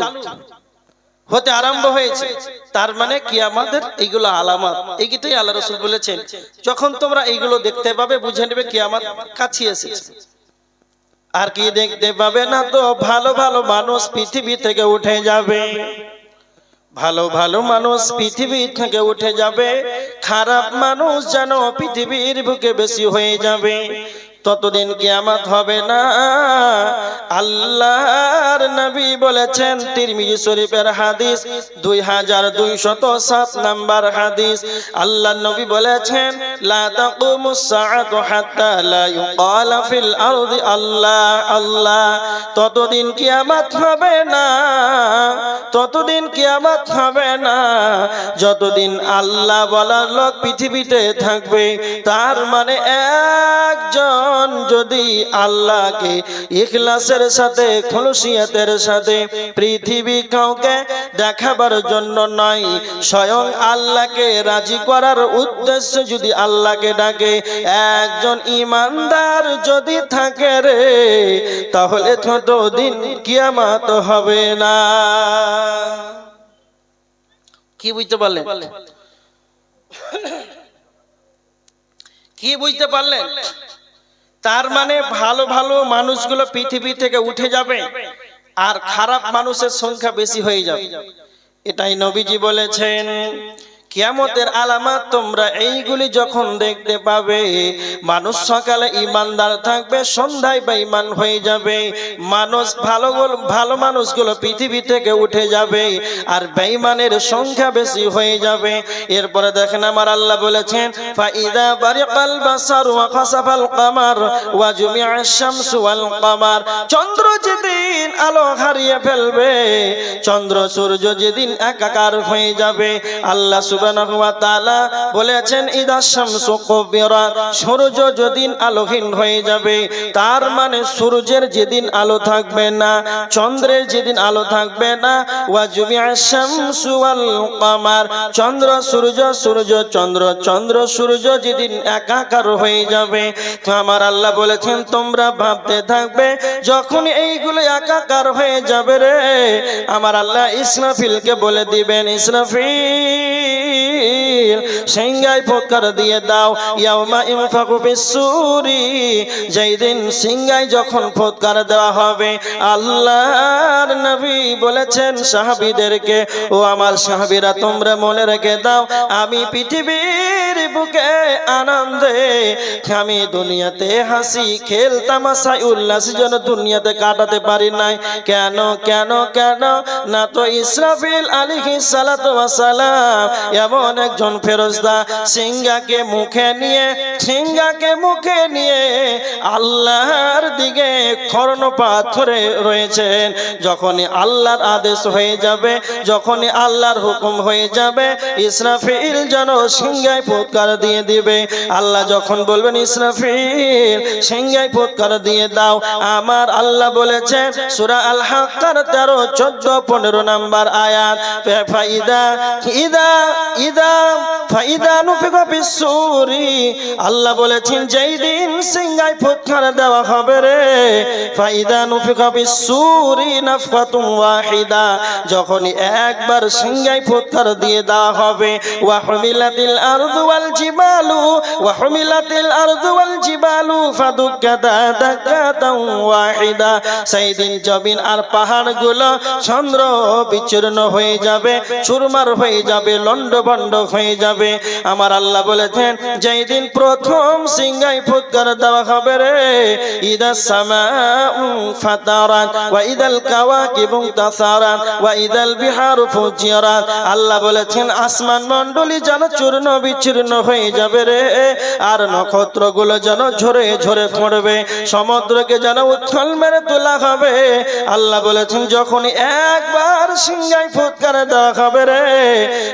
হতে আরম্ভ হয়েছে। তার মানে কিয়ামতের এইগুলো আলামত, এইটাই আল্লাহ রাসূল বলেছেন যখন তোমরা এইগুলো দেখতে পাবে বুঝে নেবে কিয়ামত কাছে এসেছে। আর কি দেখতে পাবে না তো? ভালো ভালো মানুষ পৃথিবী থেকে উঠে যাবে, ভালো ভালো মানুষ পৃথিবী থেকে উঠে যাবে, খারাপ মানুষ যেন পৃথিবীর বুকে বেশি হয়ে যাবে। ততদিন কিয়ামত হবে না। আল্লাহর নবী বলেছেন, তিরমিজি শরীফের হাদিস 2207 নম্বর হাদিস, আল্লাহর নবী বলেছেন লা তাকুমুস সাআতু হাত্তা লা ইউকালা ফিল আরদি আল্লাহ আল্লাহ। ততদিন কিয়ামত হবে না, ততদিন কিয়ামত হবে না যতদিন আল্লাহ বলার লোক পৃথিবীতে থাকবে। তার মানে একজন যদি আল্লাহকে ইখলাসের সাথে, খুলুসিয়তের সাথে, পৃথিবী কাউকে দেখাবার জন্য নয়, স্বয়ং আল্লাহকে রাজি করার উদ্দেশ্যে যদি আল্লাহকে ডাকে, একজন ঈমানদার যদি থাকে রে, তাহলে ততদিন কিয়ামত হবে না। কি বুঝতে পারলেন? কি বুঝতে পারলেন? তার মানে ভালো ভালো মানুষগুলো পৃথিবী থেকে উঠে যাবে আর খারাপ মানুষের সংখ্যা বেশি হয়ে যাবে। এটাই নবীজি বলেছেন কিয়ামতের আলামত তোমরা এইগুলি যখন দেখতে পাবে, মানুষ সকালে ঈমানদার থাকবে, সন্ধ্যায় বেঈমান হয়ে যাবে, মানুষ ভালো মানুষগুলো পৃথিবী থেকে উঠে যাবে আর বেঈমানের সংখ্যা বেশি হয়ে যাবে। এরপরে দেখেন আমার আল্লাহ বলেছেন ফাইদা বারিকাল বাসারু ওয়া খাসাফাল কামার ওয়া জুমিআশ শামসু ওয়াল কামার, চন্দ্র যেদিন আলো হারিয়ে ফেলবে, চন্দ্র সূর্য যেদিন একাকার হয়ে যাবে, আল্লাহ সুবহানাহু ওয়া তাআলা বলেছেন ইদা শামসু কুবিরাত, সূর্য যেদিন আলোহীন হয়ে যাবে, তার মানে সূর্যের যেদিন আলো থাকবে না, চন্দ্রের যেদিন আলো থাকবে না, ওয়া জুমিআশ শামসু ওয়াল কামার, চন্দ্র সূর্য, সূর্য চন্দ্র, চন্দ্র সূর্য যেদিন একাকার হয়ে যাবে। তো আমার আল্লাহ বলেছেন তোমরা ভাবতে থাকবে যখন এইগুলো একাকার হয়ে যাবে রে, আমার আল্লাহ ইসরাফিলকে বলে দিবেন ইসরাফিল সিংহায় ফুৎকার দিয়ে দাও, ইয়াউমা ইনফাকু ফিস-সূরি, যেই দিন সিংহায় যখন ফুৎকার দেওয়া হবে, আল্লাহর নবী বলেছেন সাহাবীদেরকে, ও আমার সাহাবীরা তোমরা মনে রেখে দাও, আমি পৃথিবীর বুকে আনন্দে, আমি দুনিয়াতে হাসি খেল তামাশায় উল্লাস যেন দুনিয়াতে কাটাতে পারি নাই। কেন কেন কেন না তো ইসরাফিল আলাইহিস সালাতু ওয়াস সালাম এমন একজন ফেরেশতা, সিংহাকে মুখে নিয়ে আল্লাহর দিকে কর্ণপাত করে রয়েছেন। যখনই আল্লাহর আদেশ হয়ে যাবে, যখনই আল্লাহর হুকুম হয়ে যাবে, ইসরাফিল যেন সিংহায় ফুৎকার দিয়ে দিবে। আল্লাহ যখন বলবেন ইসরাফিল সিংহায় ফুৎকার দিয়ে দাও, আমার আল্লাহ বলেছেন সূরা আল হাক্কার 13, 14, 15 নম্বর আয়াত, ফাইদা নুফিখা ফিস-সূরি, আল্লাহ বলেছেন যেই দিন সিংহায় ফুৎকার দেওয়া হবে রে, ফাইদা নুফিখা ফিস-সূরি নাফখাতুন ওয়াহিদা, যখনই একবার সিংহায় ফুৎকার দিয়ে দেওয়া হবে, ওয়া হুমিলাতিল আরদু ওয়াল জিবালু, ওয়া হুমিলাতিল আরদু ওয়াল জিবালু ফাদুক্কাতা দাক্কাতান ওয়াহিদা, সেই দিন জমিন আর পাহাড়গুলো চন্দ্র বিচূর্ণ হয়ে যাবে, চুরমার হয়ে যাবে, লন্ডভন্ড হয়ে যাবে। আমার আল্লাহ বলেছেন যেই দিন প্রথম সিংহায় ফুৎকার দেওয়া হবে রে, ইদাস সামাউ ফাতারাত ওয়া ইদাল কাওয়াকিবু তাসারাত ওয়া ইদাল বিহারু ফুজিরাত, আল্লাহ বলেছেন আসমান মণ্ডলী যেন চূর্ণ বিচূর্ণ হয়ে যাবে রে, আর নক্ষত্রগুলো যেন ঝরে ঝরে পড়বে, সমুদ্রকে যেন উত্থাল মেরে তোলা হবে। আল্লাহ বলেছেন যখনই একবার সিংহায় ফুৎকার দেওয়া হবে রে,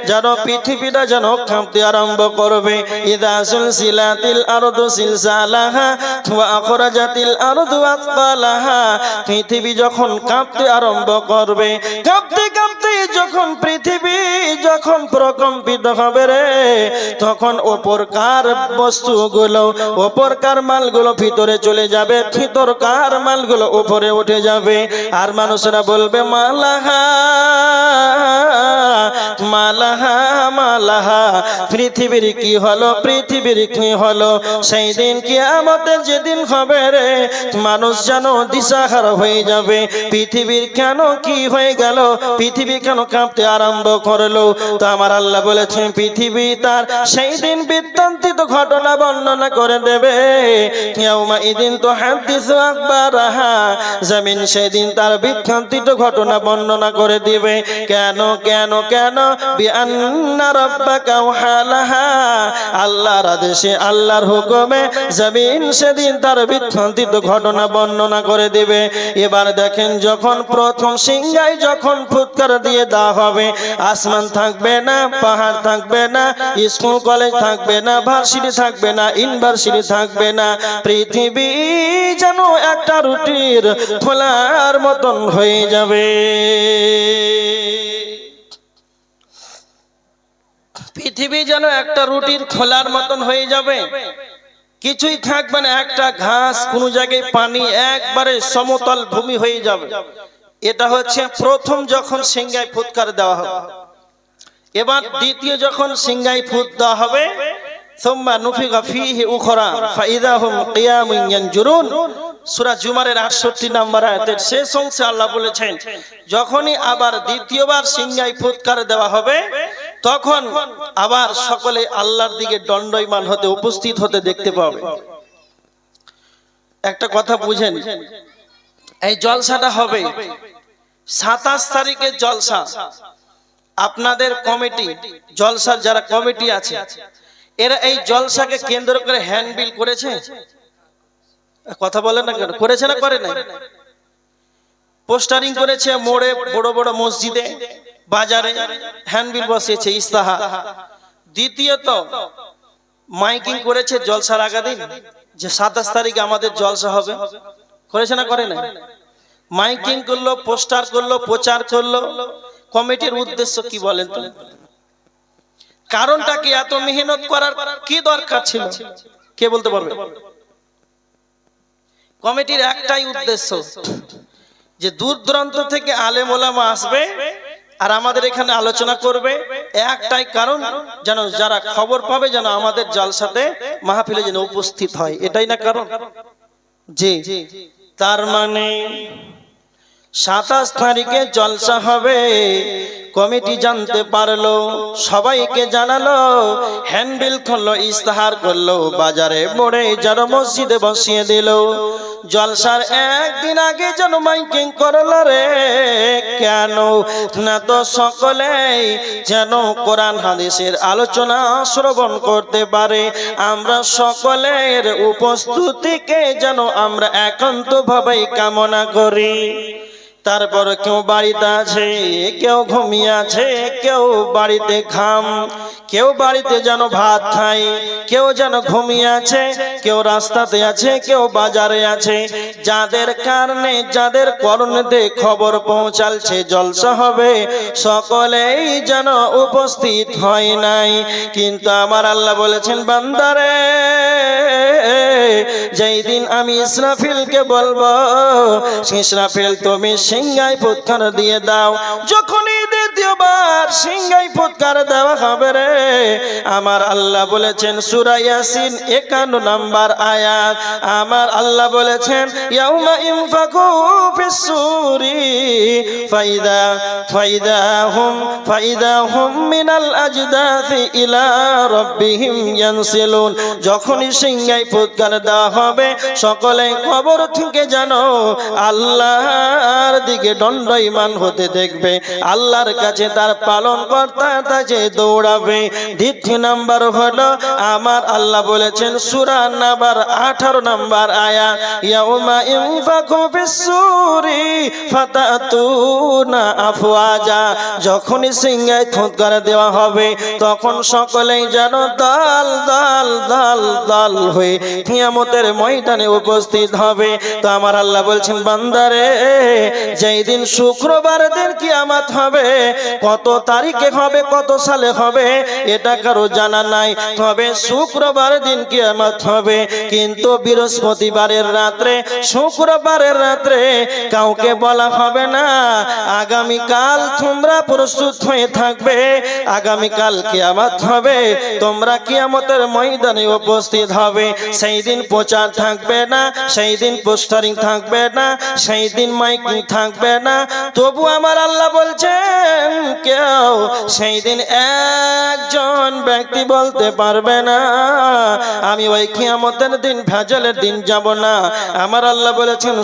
যেন পৃথিবীটা যেন কাঁপতে আরম্ভ করবে। ইদা সুলসিলাতিল আরদু সিলসালাহা ওয়া আখরাজাতিল আরদু আতকালাহা, পৃথিবী যখন কাঁপতে আরম্ভ করবে, কাঁপতে কাঁপতে যখন পৃথিবী যখন প্রকম্পিত হবে রে, তখন ওপরকার বস্তুগুলো, ওপরকার মালগুলো ভিতরে চলে যাবে, ভিতরকার মালগুলো উপরে উঠে যাবে, আর মানুষরা বলবে মালাহা মালাহা মালাহা, পৃথিবীর কি হলো, পৃথিবীর কি হলো। সেই দিন কিয়ামতের যেদিন হবে রে, মানুষ যেন দিশাহারা হয়ে যাবে, পৃথিবীর কেন কি হয়ে গেল, পৃথিবী কেন কাঁপতে আরম্ভ করলো। তো আমার আল্লাহ বলেছেন পৃথিবী তার সেই দিন বৃত্তান্তিত ঘটনা বর্ণনা করে দেবে। ইয়াউমা ইদিন তুহাদ্দিসু আখবারাহা, জমিন সেদিন তার বৃত্তান্তিত ঘটনা বর্ণনা করে দিবে। কেন কেন কেন, বিআন্না রাব্বাকা ওয়াহালাহা, আল্লাহর আদেশে আল্লাহর হুকুমে জমিন সেদিন তার বৃত্তান্তিত ঘটনা বর্ণনা করে দিবে। এবার দেখেন যখন প্রথম সিংহায় যখন ফুৎকার দিয়ে দেওয়া হবে, আসমান থাকবে না, পাহাড় থাকবে না, স্কুল কলেজ থাকবে না, ভার্সিটি থাকবে না, ইউনিভার্সিটি থাকবে না, পৃথিবী যেন একটা রুটির খোলার মতন হয়ে যাবে। পৃথিবী যেন একটা রুটির খোলার মতন হয়ে যাবে, কিছুই থাকবে না, একটা ঘাস, কোনো জায়গায় পানি, একবারে সমতল ভূমি হয়ে যাবে। এটা হচ্ছে প্রথম যখন সিংহায় ফুৎকার দেওয়া হবে। এবার দ্বিতীয় যখন সিংহায় ফুৎ দেওয়া হবে, সুম্মা নুফিখা ফীহি উখরা ফাইদা হুম কিয়ামুন ইয়ানজুরুন, সূরা জুমারের 68 নম্বর আয়াতের শেষ অংশে আল্লাহ বলেছেন যখনই আবার দ্বিতীয়বার সিংহায় ফুৎকার দেওয়া হবে, তখন আবার সকলে আল্লাহর দিকে দণ্ডায়মান হতে, উপস্থিত হতে দেখতে পাবে। একটা কথা বুঝেন, এই জলসাটা হবে 27 তারিখে জলসা। আপনাদের কমিটি, জলসার যারা কমিটি আছে, এরা এই জলসাকে কেন্দ্র করে হ্যান্ডবিল করেছে, কথা বলেন না কেন, করেছে না করে না? পোস্টারিং করেছে মোড়ে, বড় বড় মসজিদে, বাজারে হ্যান্ডবিল বসিয়েছে, ইস্তাহার। দ্বিতীয়ত মাইকিং করেছে জলসার আগা দিন যে 27 তারিখে আমাদের জলসা হবে, করেছে না করে না? মাইকিং করলো, পোস্টার করলো, প্রচার করলো। কমিটির উদ্দেশ্য কি বলেন তো? কারণটা কি? এত মেহনত করার কি দরকার ছিল? কে বলতে পারবে? কমিটির একটাই উদ্দেশ্য, যে দূর দূরান্ত থেকে আলেম ওলামা আসবে আর আমাদের এখানে আলোচনা করবে। একটাই কারণ, যেন যারা খবর পাবে যেন আমাদের জলসাতে, মাহফিলে যেন উপস্থিত হয়, এটাই না কারণ? জি, তার মানে 27 তারিখে জলসা হবে। কমিটি জানতে পারলো, সবাইকে জানালো, হ্যান্ডবিল করলো, ইস্তাহার করলো, বাজারে মোড়ে যেন মসজিদে বসিয়ে দিল। জলসার একদিন আগে যেন মাইকিং করলো রে, কেন না তো সকলেই যেন কোরআন হাদিসের আলোচনা শ্রবণ করতে পারে। আমরা সকলের উপস্থিতিকে যেন আমরা একান্তভাবে কামনা করি। তারপর কেউ বাড়িতে আছে, কেউ ঘুমিয়ে আছে, কেউ বাড়িতে কেউ বাড়িতে যেন ভাত খায়, কেউ যেন ঘুমিয়ে আছে, কেউ রাস্তাতে আছে, কেউ বাজারে আছে। যাদের কারণে যাদের করণেতে খবর পৌঁছালছে জলসা হবে, সকলেই যেন উপস্থিত হয় নাই। কিন্তু আমার আল্লাহ বলেছেন, বান্দারে যেই দিন আমি ইসরাফিলকে বলবো, ইসরাফিল তুমি সিংহায় ফুৎকার দিয়ে দাও। যখনই দ্বিতীয়বার সিংহায় ফুৎকার দেওয়া হবে রে, আমার আল্লাহ বলেছেন সূরা ইয়াসিন 51 নম্বর আয়াত, আমার আল্লাহ বলেছেন ইয়াউমা ইনফাকু ফিস-সূরি ফাইদা হুম মিনাল আজদাথি ইলা রাব্বিহিম ইয়ানসিলুন। যখনই সিংহায় ফুৎকার দেওয়া হবে, সকলে কবর থেকে জানো আল্লাহর দিকে দণ্ডায়মান হতে দেখবে, আল্লাহর কাছে তার পালন কর্তা কাছে দৌড়াবে। দ্বিতীয় নাম্বার হলো আমার আল্লাহ বলেছেন সূরা নাবার 18 নম্বর আয়াত, ইয়াউমা ইনফাকু ফিস-সূরি ফাতাতুনা আফওয়াজা। যখনই সিংহায় ফুৎকার দেওয়া হবে, তখন সকলেই যেন দল দল দল দল হয়ে কিয়ামতের ময়দানে উপস্থিত হবে। তো আমার আল্লাহ বলছেন, বান্দারে যেই দিন শুক্রবার দিন কিয়ামত হবে, কত তারিখে হবে, কত সালে হবে এটা কারো জানা নাই, তবে শুক্রবার দিন কিয়ামত হবে। কিন্তু বৃহস্পতিবারের রাত্রে, শুক্রবারের রাত্রে কাউকে বলা হবে না আগামীকাল তোমরা প্রস্তুত হয়ে থাকবে, আগামীকাল কিয়ামত হবে, তোমরা কিয়ামতের ময়দানে উপস্থিত হবে। সেই দিন প্রচার থাকবে না, সেই দিন পোস্টারিং থাকবে না, সেই দিন মাইকিং থাকবে না। তবু আমার আল্লাহ বলছেন কেউ সেই দিন একজন ব্যক্তি বলতে পারবে না আমি ওই কিয়ামতের দিন ভেজালের দিন যাব না। আমার আল্লাহ বলেছেন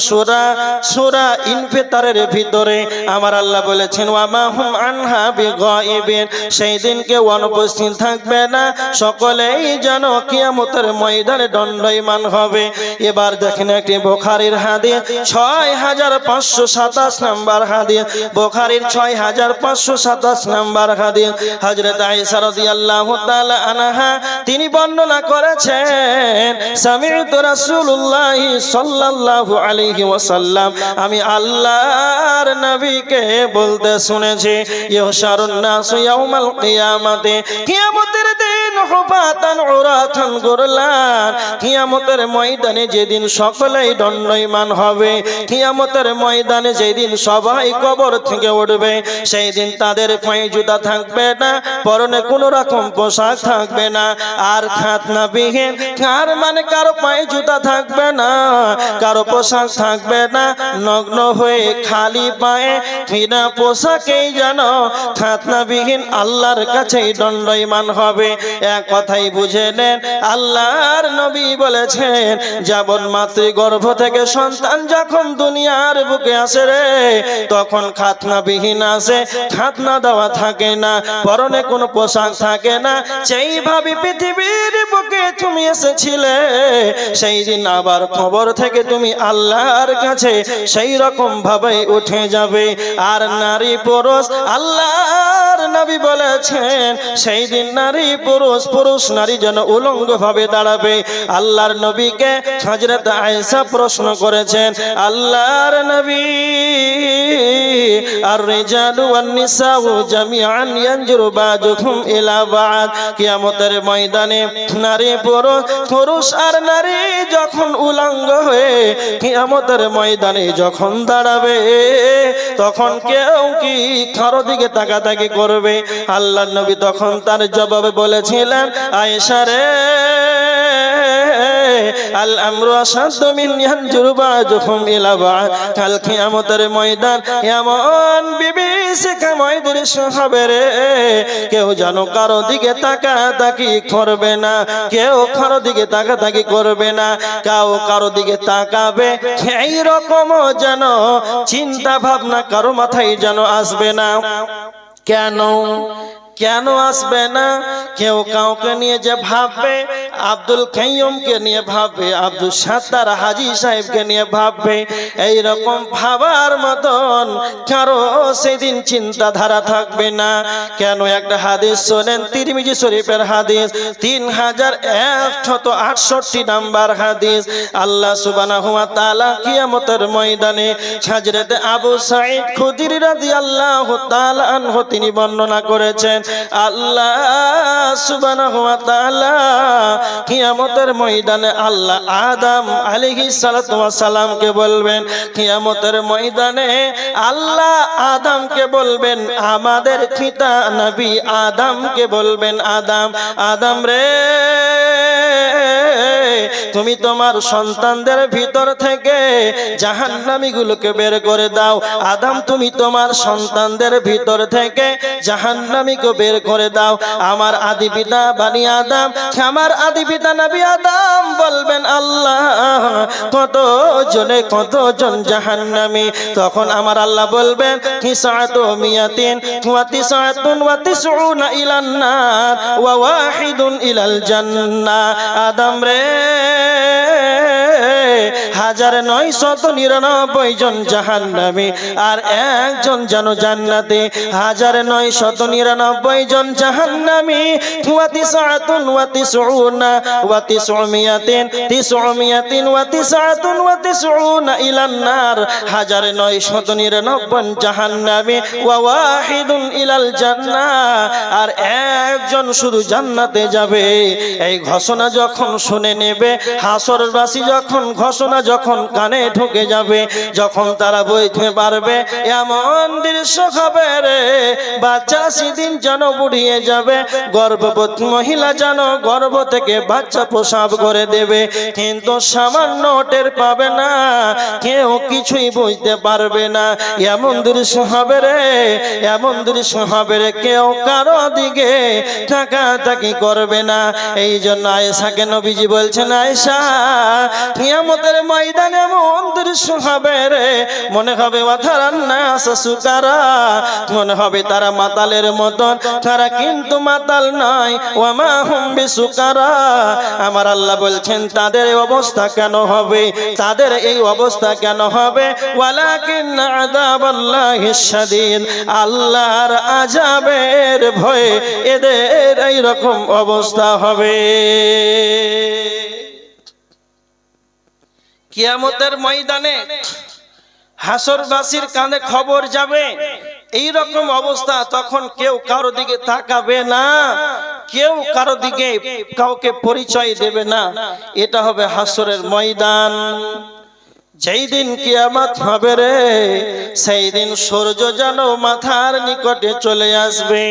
সূরা ইনফিতারের ভিতরে আমার আল্লাহ বলেছেন ওয়ামা হুম আনহা বিগাইবিন, সেই দিন কেউ অনুপস্থিত থাকবে না, সকলেই যেন কিয়ামতের ময়দানে দণ্ডায়মান হবে। এবার দেখেন একটি বুখারীর হাদিস 6527 নম্বর হাদিস, বুখারীর 6527 নম্বর হাদিস। হযরত আয়েশা রাদিয়াল্লাহু তাআলা আনহা তিনি বর্ণনা করেছেন, সামি'তু রাসূলুল্লাহ সাল্লাল্লাহু আলাইহি ওয়াসাল্লাম, আমি আল্লাহর নবীকে বলতে শুনেছি, ইহশারুন নাসু ইয়াউমাল কিয়ামাতে, কিয়ামতের দিন হুফাতান উরাতান গুরলান, কিয়ামতের ময়দানে যেদিন সকলেই দণ্ডায়মান হবে, কিয়ামতের ময়দানে যেদিন সবাই কবর থেকে উঠবে, সেই দিন তাদের পায়ে জুতা থাকবে না, পরনে কোনো রকম পোশাক থাকবে না, আর খাতনাবিহীন, কার মানে কারো পায়ে জুতা থাকবে না, কারো পোশাক থাকবে না, নগ্ন হয়ে খালি পায়ে বিনা পোশাকেই যেন খাতনাবিহীন আল্লাহর কাছেই দণ্ডায়মান হবে। এক কথাই বুঝে নেন, আল্লাহর নবী বলেছেন যেমন মাতৃগর্ভ থেকে সন্তান যখন দুনিয়ার বুকে আসে রে, তখন খাতনাবিহীন আসে, খাতনা দেওয়া থাকে না, পরনে কোনো পোশাক থাকে না, সেইভাবে পৃথিবীর বুকে তুমি এসেছিলে, সেই দিন আবার খবর থেকে তুমি আল্লাহর কাছে সেই রকম ভাবে উঠে যাবে। আর নারী পুরুষ, আল্লাহর নবী বলেছেন সেই দিন নারী পুরুষ, পুরুষ নারী যেন উলঙ্গ ভাবে দাঁড়াবে। আল্লাহর নবীকে হযরত আয়েশা প্রশ্ন করেছেন, আল্লাহর নবী আর রিজালু ওয়ান নিসাউ জামিআন ইয়ানজুরু বাযুহুম ইলা বা'দ, কিয়ামতের ময়দানে নারী পুরুষ, পুরুষ আর নারী যখন উলঙ্গ হয়ে কিয়ামতের ময়দানে যখন দাঁড়াবে, তখন কেউ কি কারো দিকে তাকাতাকি করবে? আল্লাহর নবী তখন তার জবাবে বলেছিলেন, আয়েশা রে আল আমরু আসাদ্দু মিন ইয়ানজুরু বা'দুহুম ইলা বা'দ। কাল কিয়ামতের ময়দান এমন বিভীষিকাময় দৃশ্য হবে রে, কেউ যেন কারো দিকে তাকাতাকি করবে না, কেউ কারো দিকে তাকাতাকি করবে না, কারো দিকে তাকাবে এই রকম যেন চিন্তা ভাবনা কারো মাথায় যেন আসবে না। কেন আসবে না? কেউ কাউকে নিয়ে যে ভাববে, আব্দুল কাইয়ুমকে নিয়ে ভাববে, আব্দুল সাত্তার হাজী সাহেবকে নিয়ে ভাববে, এই রকম ভাবার মতন কারো সেদিন চিন্তাধারা থাকবে না। কেন? একটা হাদিস শোনেন, তিরমিজি শরীফের হাদিস, 3168 নাম্বার হাদিস। আল্লাহ সুবহানাহু ওয়া তাআলা কিয়ামতের ময়দানে হযরত আবু সাঈদ খুদরি রাদিয়াল্লাহু তাআলা আনহু তিনি বর্ণনা করেছেন, আল্লাহ সুবহানাহু ওয়া তাআলা কিয়ামতের ময়দানে আল্লাহ আদম আলাইহিস সালাতু ওয়াস সালামকে বলবেন, কিয়ামতের ময়দানে আল্লাহ আদমকে বলবেন, আমাদের পিতা নবী আদমকে বলবেন, আদম রে, তুমি তোমার সন্তানদের ভিতর থেকে জাহান্নামীগুলোকে বের করে দাও। আদম, তুমি তোমার সন্তানদের ভিতর থেকে জাহান্নামীকে বের করে দাও। আমার আদি পিতা বানি আদম, আমার আদি পিতা নবী আদম বলবেন, আল্লাহ কতজন জাহান্নামী? তখন আমার আল্লাহ বলবেন, তিসআতু মিয়াতিন ওয়া তিসআতুন ওয়া তিসউনা ইলান নার ওয়া ওয়াহিদুন ইলাল জান্নাহ। আদম রে, 1999 জন জাহান্নামী আর একজন যেন জান্নাতে। 1999 জন জাহান্নামী, ওয়া তিসআতুন ওয়া তিসউনা ওয়া তিসউমিয়াতিন ওয়া তিসআতুন ওয়া তিসউনা ইলান নার। 1999 জাহান্নামী, ওয়া ওয়াহিদুন ইলাল জান্নাহ, আর একজন শুধু জান্নাতে যাবে। এই ঘোষণা যখন শুনে নেবে, হাসরবাসী যখন ঘোষণা যখন কানে ঢুকে যাবে, যখন তারা বইতে পারবে, এমন দৃশ্য হবে রে, বাচ্চা সেদিন যেন বুড়িয়ে যাবে, গর্ভবতী মহিলা যেন গর্ভ থেকে বাচ্চা প্রসব করে দেবে, কিন্তু সামান্য টের পাবে না, কেউ কিছুই বুঝতে পারবে না। এমন দৃশ্য হবে রে, এমন দৃশ্য হবে রে, কেউ কারো দিকে তাকাতাকি করবে না। এই জন্য আয়েশাকে নবীজি বলছেন, আয়েশা, কিয়ামতের ময়দানে এমন দৃশ্য হবে রে, মনে হবে ওয়াথারান নাস সুকারা, মনে হবে তারা মাতালের মতন, তারা কিন্তু মাতাল নয়, ওয়া মা হুম বিসুকারা। আমার আল্লাহ বলছেন, তাদের এই অবস্থা কেন হবে? তাদের এই অবস্থা কেন হবে? ওয়ালাকিন আযাবাল্লাহিশ শাদীদ, আল্লাহর আযাবের ভয়ে এদের এই রকম অবস্থা হবে। কিয়ামতের ময়দানে হাসরবাসীর কানে খবর যাবে, এই রকম অবস্থা, তখন কেউ কারো দিকে তাকাবে না, কেউ কারো দিকে কাউকে পরিচয় দেবে না। এটা হবে হাসরের ময়দান। যেই দিন কিয়ামত হবে রে, সেই দিন সূর্য যেন মাথার নিকটে চলে আসবে।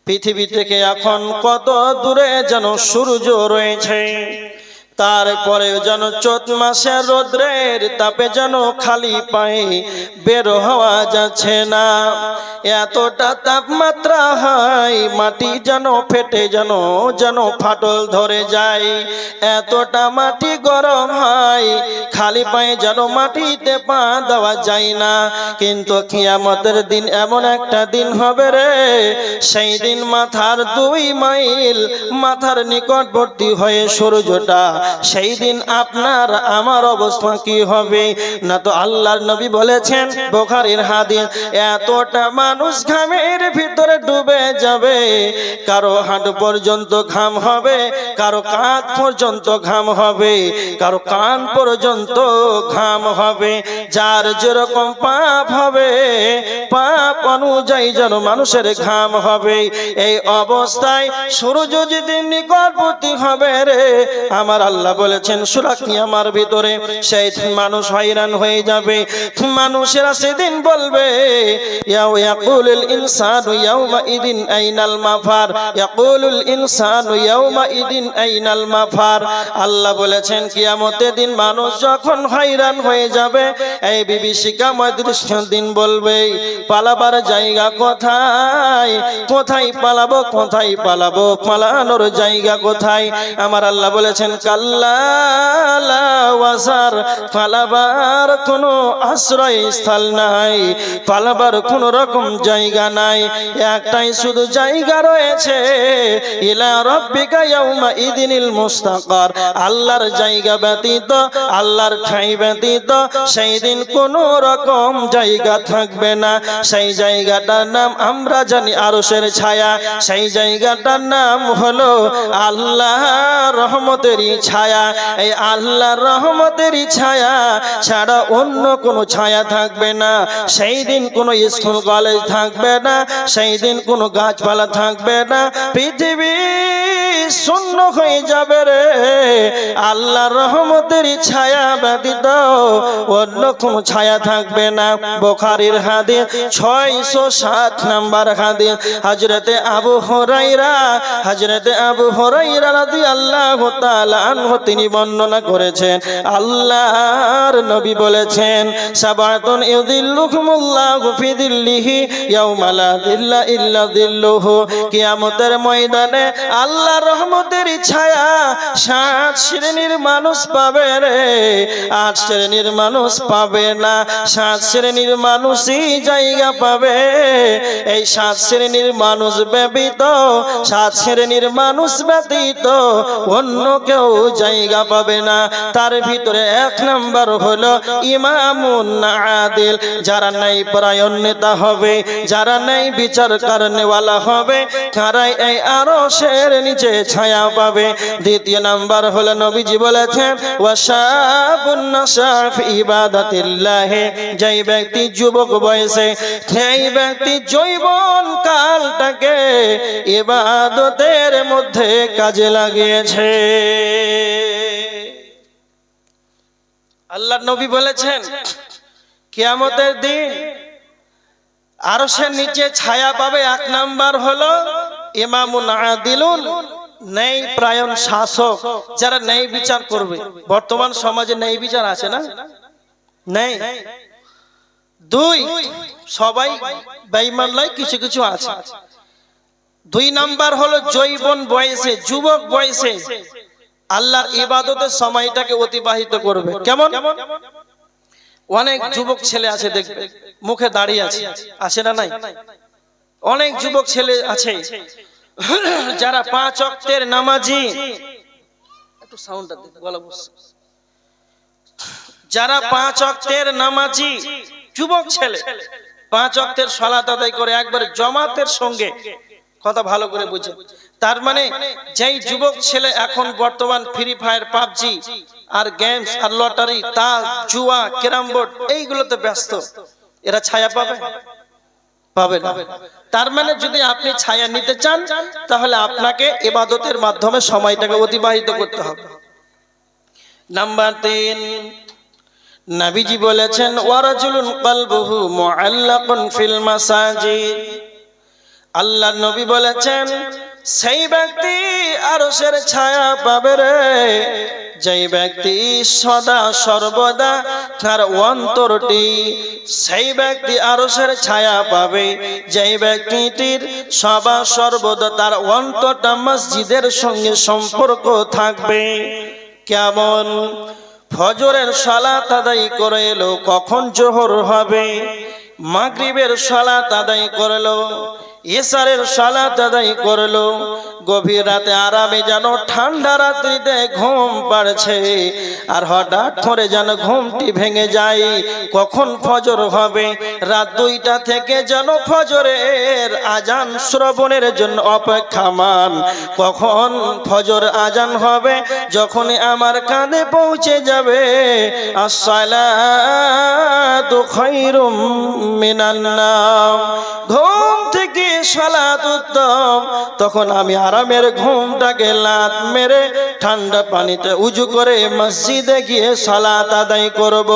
পৃথিবী থেকে এখন কত দূরে যেন সূর্য রয়েছে, তারপরেও যেন চৈত মাসের রোদ্রের তাপে যেন খালি পায়ে বের হওয়া যাচ্ছে না। এতটা তাপমাত্রা হয়, মাটি যেন ফেটে যেন ফাটল ধরে যায়। এতটা মাটি গরম হয়, খালি পায়ে যেন মাটিতে পা দেওয়া যায় না। কিন্তু কিয়ামতের দিন এমন একটা দিন হবে রে, সেই দিন মাথার 2 মাইল মাথার নিকটবর্তী হয়ে সূর্যটা, সেই দিন আপনার আমার অবস্থা কি হবে? না তো আল্লাহর নবী বলেছেন, বুখারীর হাদিস, এতটা মানুষ ঘামের ভিতরে ডুবে যাবে, কারো হাঁটু পর্যন্ত ঘাম হবে, কারো কাঁধ পর্যন্ত ঘাম হবে, কারো কান পর্যন্ত ঘাম হবে। যার যেরকম পাপ হবে, পাপ অনুযায়ী যেন মানুষের ঘাম হবে। এই অবস্থায় সূর্য যেদিন নিকটবর্তী হবে রে, আমার আল্লাহ বলেছেন সূরা কিয়ামার ভিতরে, সেই মানুষ হয়রান হয়ে যাবে। মানুষেরা সেদিন বলবে, ইয়া ইয়াকুলুল ইনসানু ইয়াউমাইদিন আইনাল মাফার, ইয়াকুলুল ইনসানু ইয়াউমাইদিন আইনাল মাফার। আল্লাহ বলেছেন কিয়ামতের দিন মানুষ যখন হয়রান হয়ে যাবে, এই বিভীষিকাময় দৃশ্য দিন বলবে পালাবার জায়গা কোথায়, কোথায় পালাবো, কোথায় পালাবো, পালানোর জায়গা কোথায়? আমার আল্লাহ বলেছেন কাল্লা লা ওয়াজার, পালাবার কোনো আশ্রয়স্থল নাই, পালাবার কোনো রকম জায়গা নাই। একটাই শুধু জায়গা রয়েছে, ইলা রাব্বিকা ইয়াউমাইদিনিল মুস্তাকার। আল্লাহর জায়গা ব্যতীত, আল্লাহর ঠাঁই ব্যতীত সেই দিন কোনো রকম জায়গা থাকবে না। সেই জায়গাটার নাম আমরা জানি আরশের ছায়া। সেই জায়গাটার নাম হলো আল্লাহ রহমতেরই ছায়া। এই আল্লাহর রহমতেরই ছায়া ছাড়া অন্য কোনো ছায়া থাকবে না। সেই দিন কোনো স্কুল কলেজ থাকবে না, সেই দিন কোনো গাছপালা থাকবে না, পৃথিবী শূন্য হয়ে যাবে রে। আল্লাহর রহমতেরই ছায়া ব্যতীত অন্য কোনো ছায়া থাকবে না। বুখারীর হাদিস 607 নম্বর হাদিস। হযরতে আবু হুরায়রা রাদিয়াল্লাহু তাআলা আনহু তিনি বর্ণনা করেছেন, আল্লাহর নবী বলেছেন সাবাতুন ইউযিল্লুহুমুল্লাহু ফি যিল্লিহি ইয়াওমা লা যিল্লা ইল্লা যিল্লুহু। কিয়ামতের ময়দানে আল্লাহর রহমতের ছায়া 7 শ্রেণীর মানুষ পাবে রে, 8 শ্রেণীর মানুষ পাবে না। 7 শ্রেণীর মানুষই জায়গা পাবে। এই 7 শ্রেণীর মানুষ ব্যতীত, 7 শ্রেণীর মানুষ ব্যতীত অন্য কেউ জায়গা পাবে না। তার ভিতরে 1 নাম্বার হলো ইমামুন আদিল, যারা ন্যায় পরায়ণ নেতা হবে, যারা ন্যায় বিচার করনেওয়ালা হবে, তারাই এই আরশের নিচে ছায়া পাবে। দ্বিতীয় নাম্বার হলো নবীজি বলেছেন ওয়াশাবুন নাশা ফি ইবাদাতিল্লাহ, যেই ব্যক্তি যুবক বয়সে, সেই ব্যক্তি যৌবন কালটাকে ইবাদতের মধ্যে কাজে লাগিয়েছে। আল্লাহর নবী বলেছেন কিয়ামতের দিন আরশের নিচে ছায়া পাবে 1 নাম্বার হলো ইমামুন আদিলুন, ন্যায় পরায়ণ শাসক, যারা ন্যায় বিচার করবে। বর্তমান সমাজে ন্যায় বিচার আছে না? নেই। 2, সবাই বেঈমান নয়, কিছু কিছু আছে। 2 নাম্বার হলো যৌবন বয়সে, যুবক বয়সে আল্লাহর ইবাদতের সময়টাকে অতিবাহিত করবে। কেমন? অনেক যুবক ছেলে আছে দেখবে মুখে দাড়ি আছে, আছে না নাই? অনেক যুবক ছেলে আছে যারা 5 ওয়াক্তের নামাজি, একটু সাউন্ডটা দিন, গলা বসছে, যারা 5 ওয়াক্তের নামাজি যুবক ছেলে, 5 ওয়াক্তের সালাত আদায় করে একবার জামাতের সঙ্গে। কথা ভালো করে বুঝে। তার মানে যেই যুবক ছেলে এখন বর্তমান ফ্রি ফায়ার, পাবজি আর গেমস আর লটারি, তাস, জুয়া, ক্যারাম বোর্ড এইগুলোতে ব্যস্ত, এরা ছায়া পাবে? পাবে না। তার মানে যদি আপনি ছায়া নিতে চান তাহলে আপনাকে ইবাদতের মাধ্যমে সময়টাকে অতিবাহিত করতে হবে। নাম্বার 3, নবীজি বলেছেন ওয়ারাজুলুন কলবুহু মুআল্লাকুন ফিল মাসাজিদ। আল্লাহর নবী বলেছেন সেই ব্যক্তি আরশের ছায়া পাবে রে, যেই ব্যক্তি সদা সর্বদা তার অন্তরটি, সেই ব্যক্তি আরশের ছায়া পাবে যেই ব্যক্তিটির সদা সর্বদা তার অন্তরটা মসজিদের সঙ্গে সম্পর্ক থাকবে। কেমন? ফজরের সালাত আদায় করে এলো, কখন জোহর হবে, মাগরিবের সালাত আদায় করলো, ইশারের সালাত আদায় করলো, গভীর রাতে আরামে যেন ঠান্ডা রাত্রিতে ঘুম পাড়ছে, আর হঠাৎ করে যেন ঘুমটি ভেঙে যায়, কখন ফজর হবে, রাত 2টা থেকে যেন ফজরের আজান শ্রবণের জন্য অপেক্ষামান, কখন ফজর আজান হবে, যখন আমার কানে পৌঁছে যাবে আসসালাতু খায়রুম মিনান নাওম, ঘুম থেকে সালাত উত্তম, তখন আমি আরামের ঘুমটাকে লাত মেরে ঠান্ডা পানিতে উজু করে মসজিদে গিয়ে সালাত আদায় করব।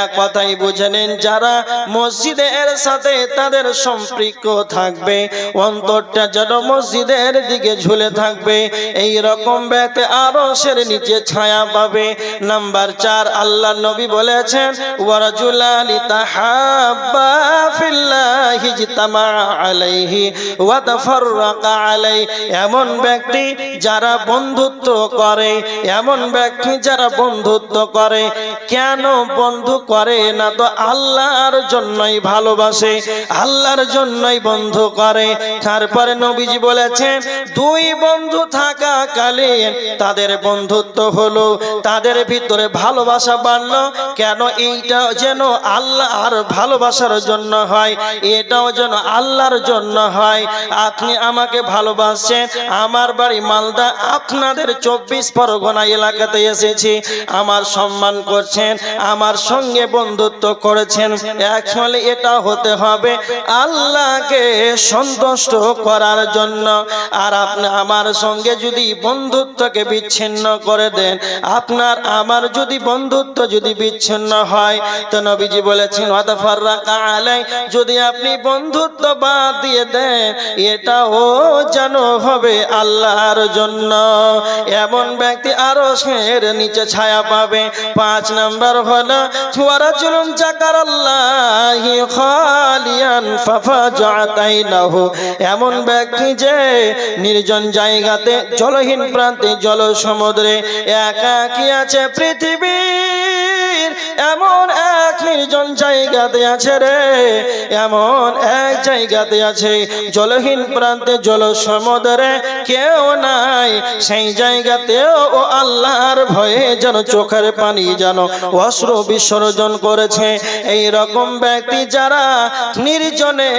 এক কথাই বুঝে নেন, যারা মসজিদের সাথে তাদের সম্পৃক্ত থাকবে, অন্তরটা যেন মসজিদের দিকে ঝুলে থাকবে, এই রকম ব্যক্তি আরশের নিচে ছায়া পাবে। নাম্বার 4, আল্লাহ নবী বলেছেন, ওয়ারাজুলানি তাহাব্বা ফিল্লাহি ইজতামা আলাইহি ওয়া তাফাররাকা আলাইহি, এমন ব্যক্তি যারা বন্ধুত্ব করে, এমন ব্যক্তি যারা বন্ধুত্ব করে, কেন বন্ধু করে না তো আল্লাহর জন্যই ভালোবাসে, আল্লাহর জন্যই বন্ধু করে। তারপরে নবীজি বলেছেন, দুই বন্ধু থাকাকালীন তাদের বন্ধুত্ব হলো, তাদের ভিতরে ভালোবাসা বাড়লো। কেন? এইটা যেন আল্লাহর ভালোবাসার জন্য হয়, এটাও যেন আল্লাহর জন্য হয়। আপনি আমাকে ভালোবাসছেন, আমার বাড়ি মালদা, আপনাদের 24 পরগনা এলাকাতে এসেছি, আমার সম্মান করছেন, আমার সঙ্গে বন্ধুত্ব করেছেন, অ্যাকচুয়ালি এটা হতে হবে আল্লাহকে সন্তুষ্ট করার জন্য। আর আপনি আমার সঙ্গে যদি বন্ধুত্বকে বিচ্ছিন্ন করে দেন, আপনার আমার যদি বন্ধুত্ব যদি বিচ্ছিন্ন হয়, তো নবীজি বলেছেন ওয়াতাফাররাকা আলাই, যদি আপনি বন্ধুত্ব বাদ দিয়ে দেন, এটাও যেন হবে আল্লাহর জন্য। এমন ব্যক্তি আরশের নিচে ছায়া পাবে। 5 নাম্বার হলো ওয়ারাজুলুন যাকারাল্লাহি খালিয়ান ফাফাজাতাইনাহু, এমন ব্যক্তি যে নির্জন জায়গাতে, জলহীন প্রান্তে, জল সমুদ্রে একাকী আছে। পৃথিবীর এমন এক নির্জন জায়গাতে আছে রে, এমন এক জায়গাতে আছে, জলহীন প্রান্তে, জল সমুদ্রে কেউ নাই, সেই জায়গাতেও ও আল্লাহর ভয়ে যেন চোখের পানি যেন অশ্রু বিসর্জন করেছে। এই রকম ব্যক্তি যারা নির্জনে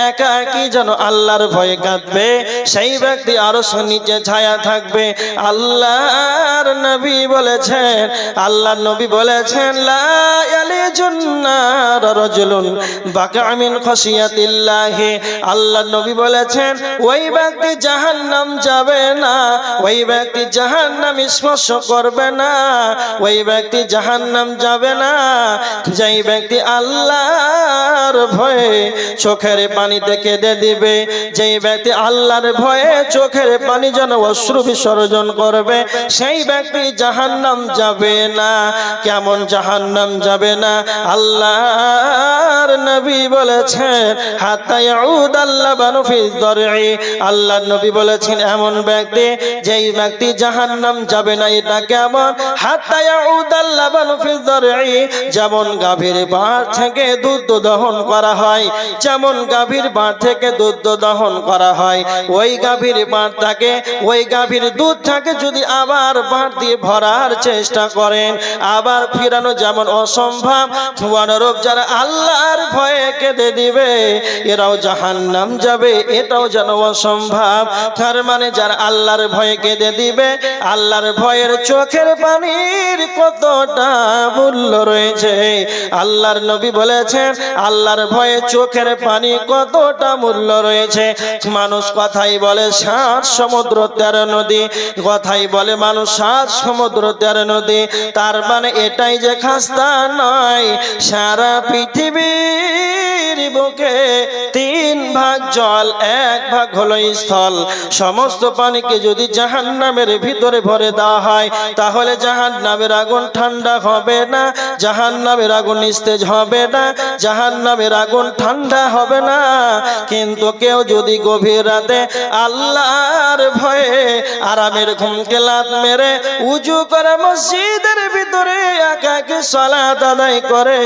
একাকী যেন আল্লাহর ভয়ে কাঁদবে, সেই ব্যক্তি আরশ নিচে ছায়া থাকবে। আল্লাহর নবী বলেছেন, আল্লাহর নবী বলেছেন, লা ইয়ালিজুন নার রাজুলুন বাকা মিন খাশিয়াতিল্লাহি, আল্লাহর নবী বলেছেন, ওই ব্যক্তি জাহান্নাম যাবে না, ওই ব্যক্তি জাহান্নাম স্পর্শ করবে না, ওই ব্যক্তি জাহান্নাম যাবে না, যেই ব্যক্তি আল্লাহর ভয়ে চোখের পানিতে কেঁদে দিবে, যেই ব্যক্তি আল্লাহর ভয়ে চোখের পানি যেন অশ্রু বিসর্জন করবে, সেই ব্যক্তি জাহান্নাম যাবে না। কেমন জাহান্নাম যাবে না? আল্লাহর নবী বলেছেন, হাত্তা ইয়াউদাল লাবানু ফি যরঈ, আল্লাহর নবী বলেছেন, এমন ব্যক্তি, যেই ব্যক্তি জাহান্নাম যাবে না, এটা কেমন? হাত্তা ইয়াউদাল লাবানু ফি যরঈ, যেমন গাভীর বাট থেকে দুধ দহন করা হয়, যেমন গাভীর বাট থেকে দুধ দহন করা হয়, ওই গাভীর বাটটাকে, ওই গাভীর দুধটাকে যদি আবার বাট দিয়ে ভরার চেষ্টা করেন, আবার ফিরানো যেমন অসম্ভব, অনুরূপ যারা আল্লাহর ভয়ে কেঁদে দিবে, এরাও জাহান্নাম যাবে, এটাও যেন অসম্ভব। তার মানে যারা আল্লাহর ভয়ে কেঁদে দিবে, আল্লাহর ভয়ের চোখের পানির কতটা মূল্য রয়েছে। আল্লাহর নবী বলেছেন, আল্লাহর ভয়ে চোখের পানি কতটা মূল্য রয়েছে। মানুষ কথাই বলে 7 সমুদ্র 13 নদী, কথাই বলে মানুষ 7 সমুদ্র 13 নদী, তার মানে এটাই যে খাস্তা নয়, সারা পৃথিবীর বুকে 3 ভাগ জল, 1 ভাগ হলো স্থল। সমস্ত পানিকে যদি জাহান্নামের ভিতরে ভরে দেওয়া হয়, তাহলে জাহান্নামের আগুন ঠান্ডা হবে না, জাহান্নামের আগুন নিস্তেজ হবে না, জাহান্নামের আগুন ঠান্ডা হবে না। কিন্তু কেউ যদি গভীর রাতে আল্লাহর ভয়ে আরামের ঘুমকে লাত মেরে উজু করে মসজিদের ভিতরে একাকী সালাত আদায় করে,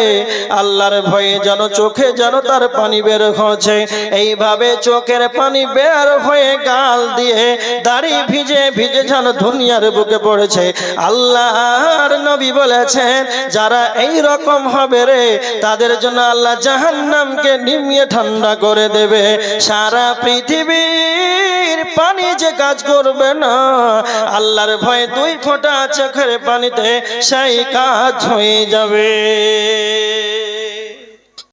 আল্লাহর ভয়ে যেন চোখে যেন তার পানি বের হচ্ছে, এইভাবে চোখের পানি বের হয়ে গাল দিয়ে দাড়ি ভিজে ভিজে যেন দুনিয়ার বুকে পড়েছে। আল্লাহর নবী বলেছেন, যারা এই রকম হবে রে, তাদের জন্য আল্লাহ জাহান্নামকে নিমিয়ে ঠান্ডা করে দেবে। সারা পৃথিবীর পানি যে কাজ করবে না, আল্লাহর ভয়ে 2 ফোঁটা চোখের পানিতে সেই কাজ হয়ে যাবে।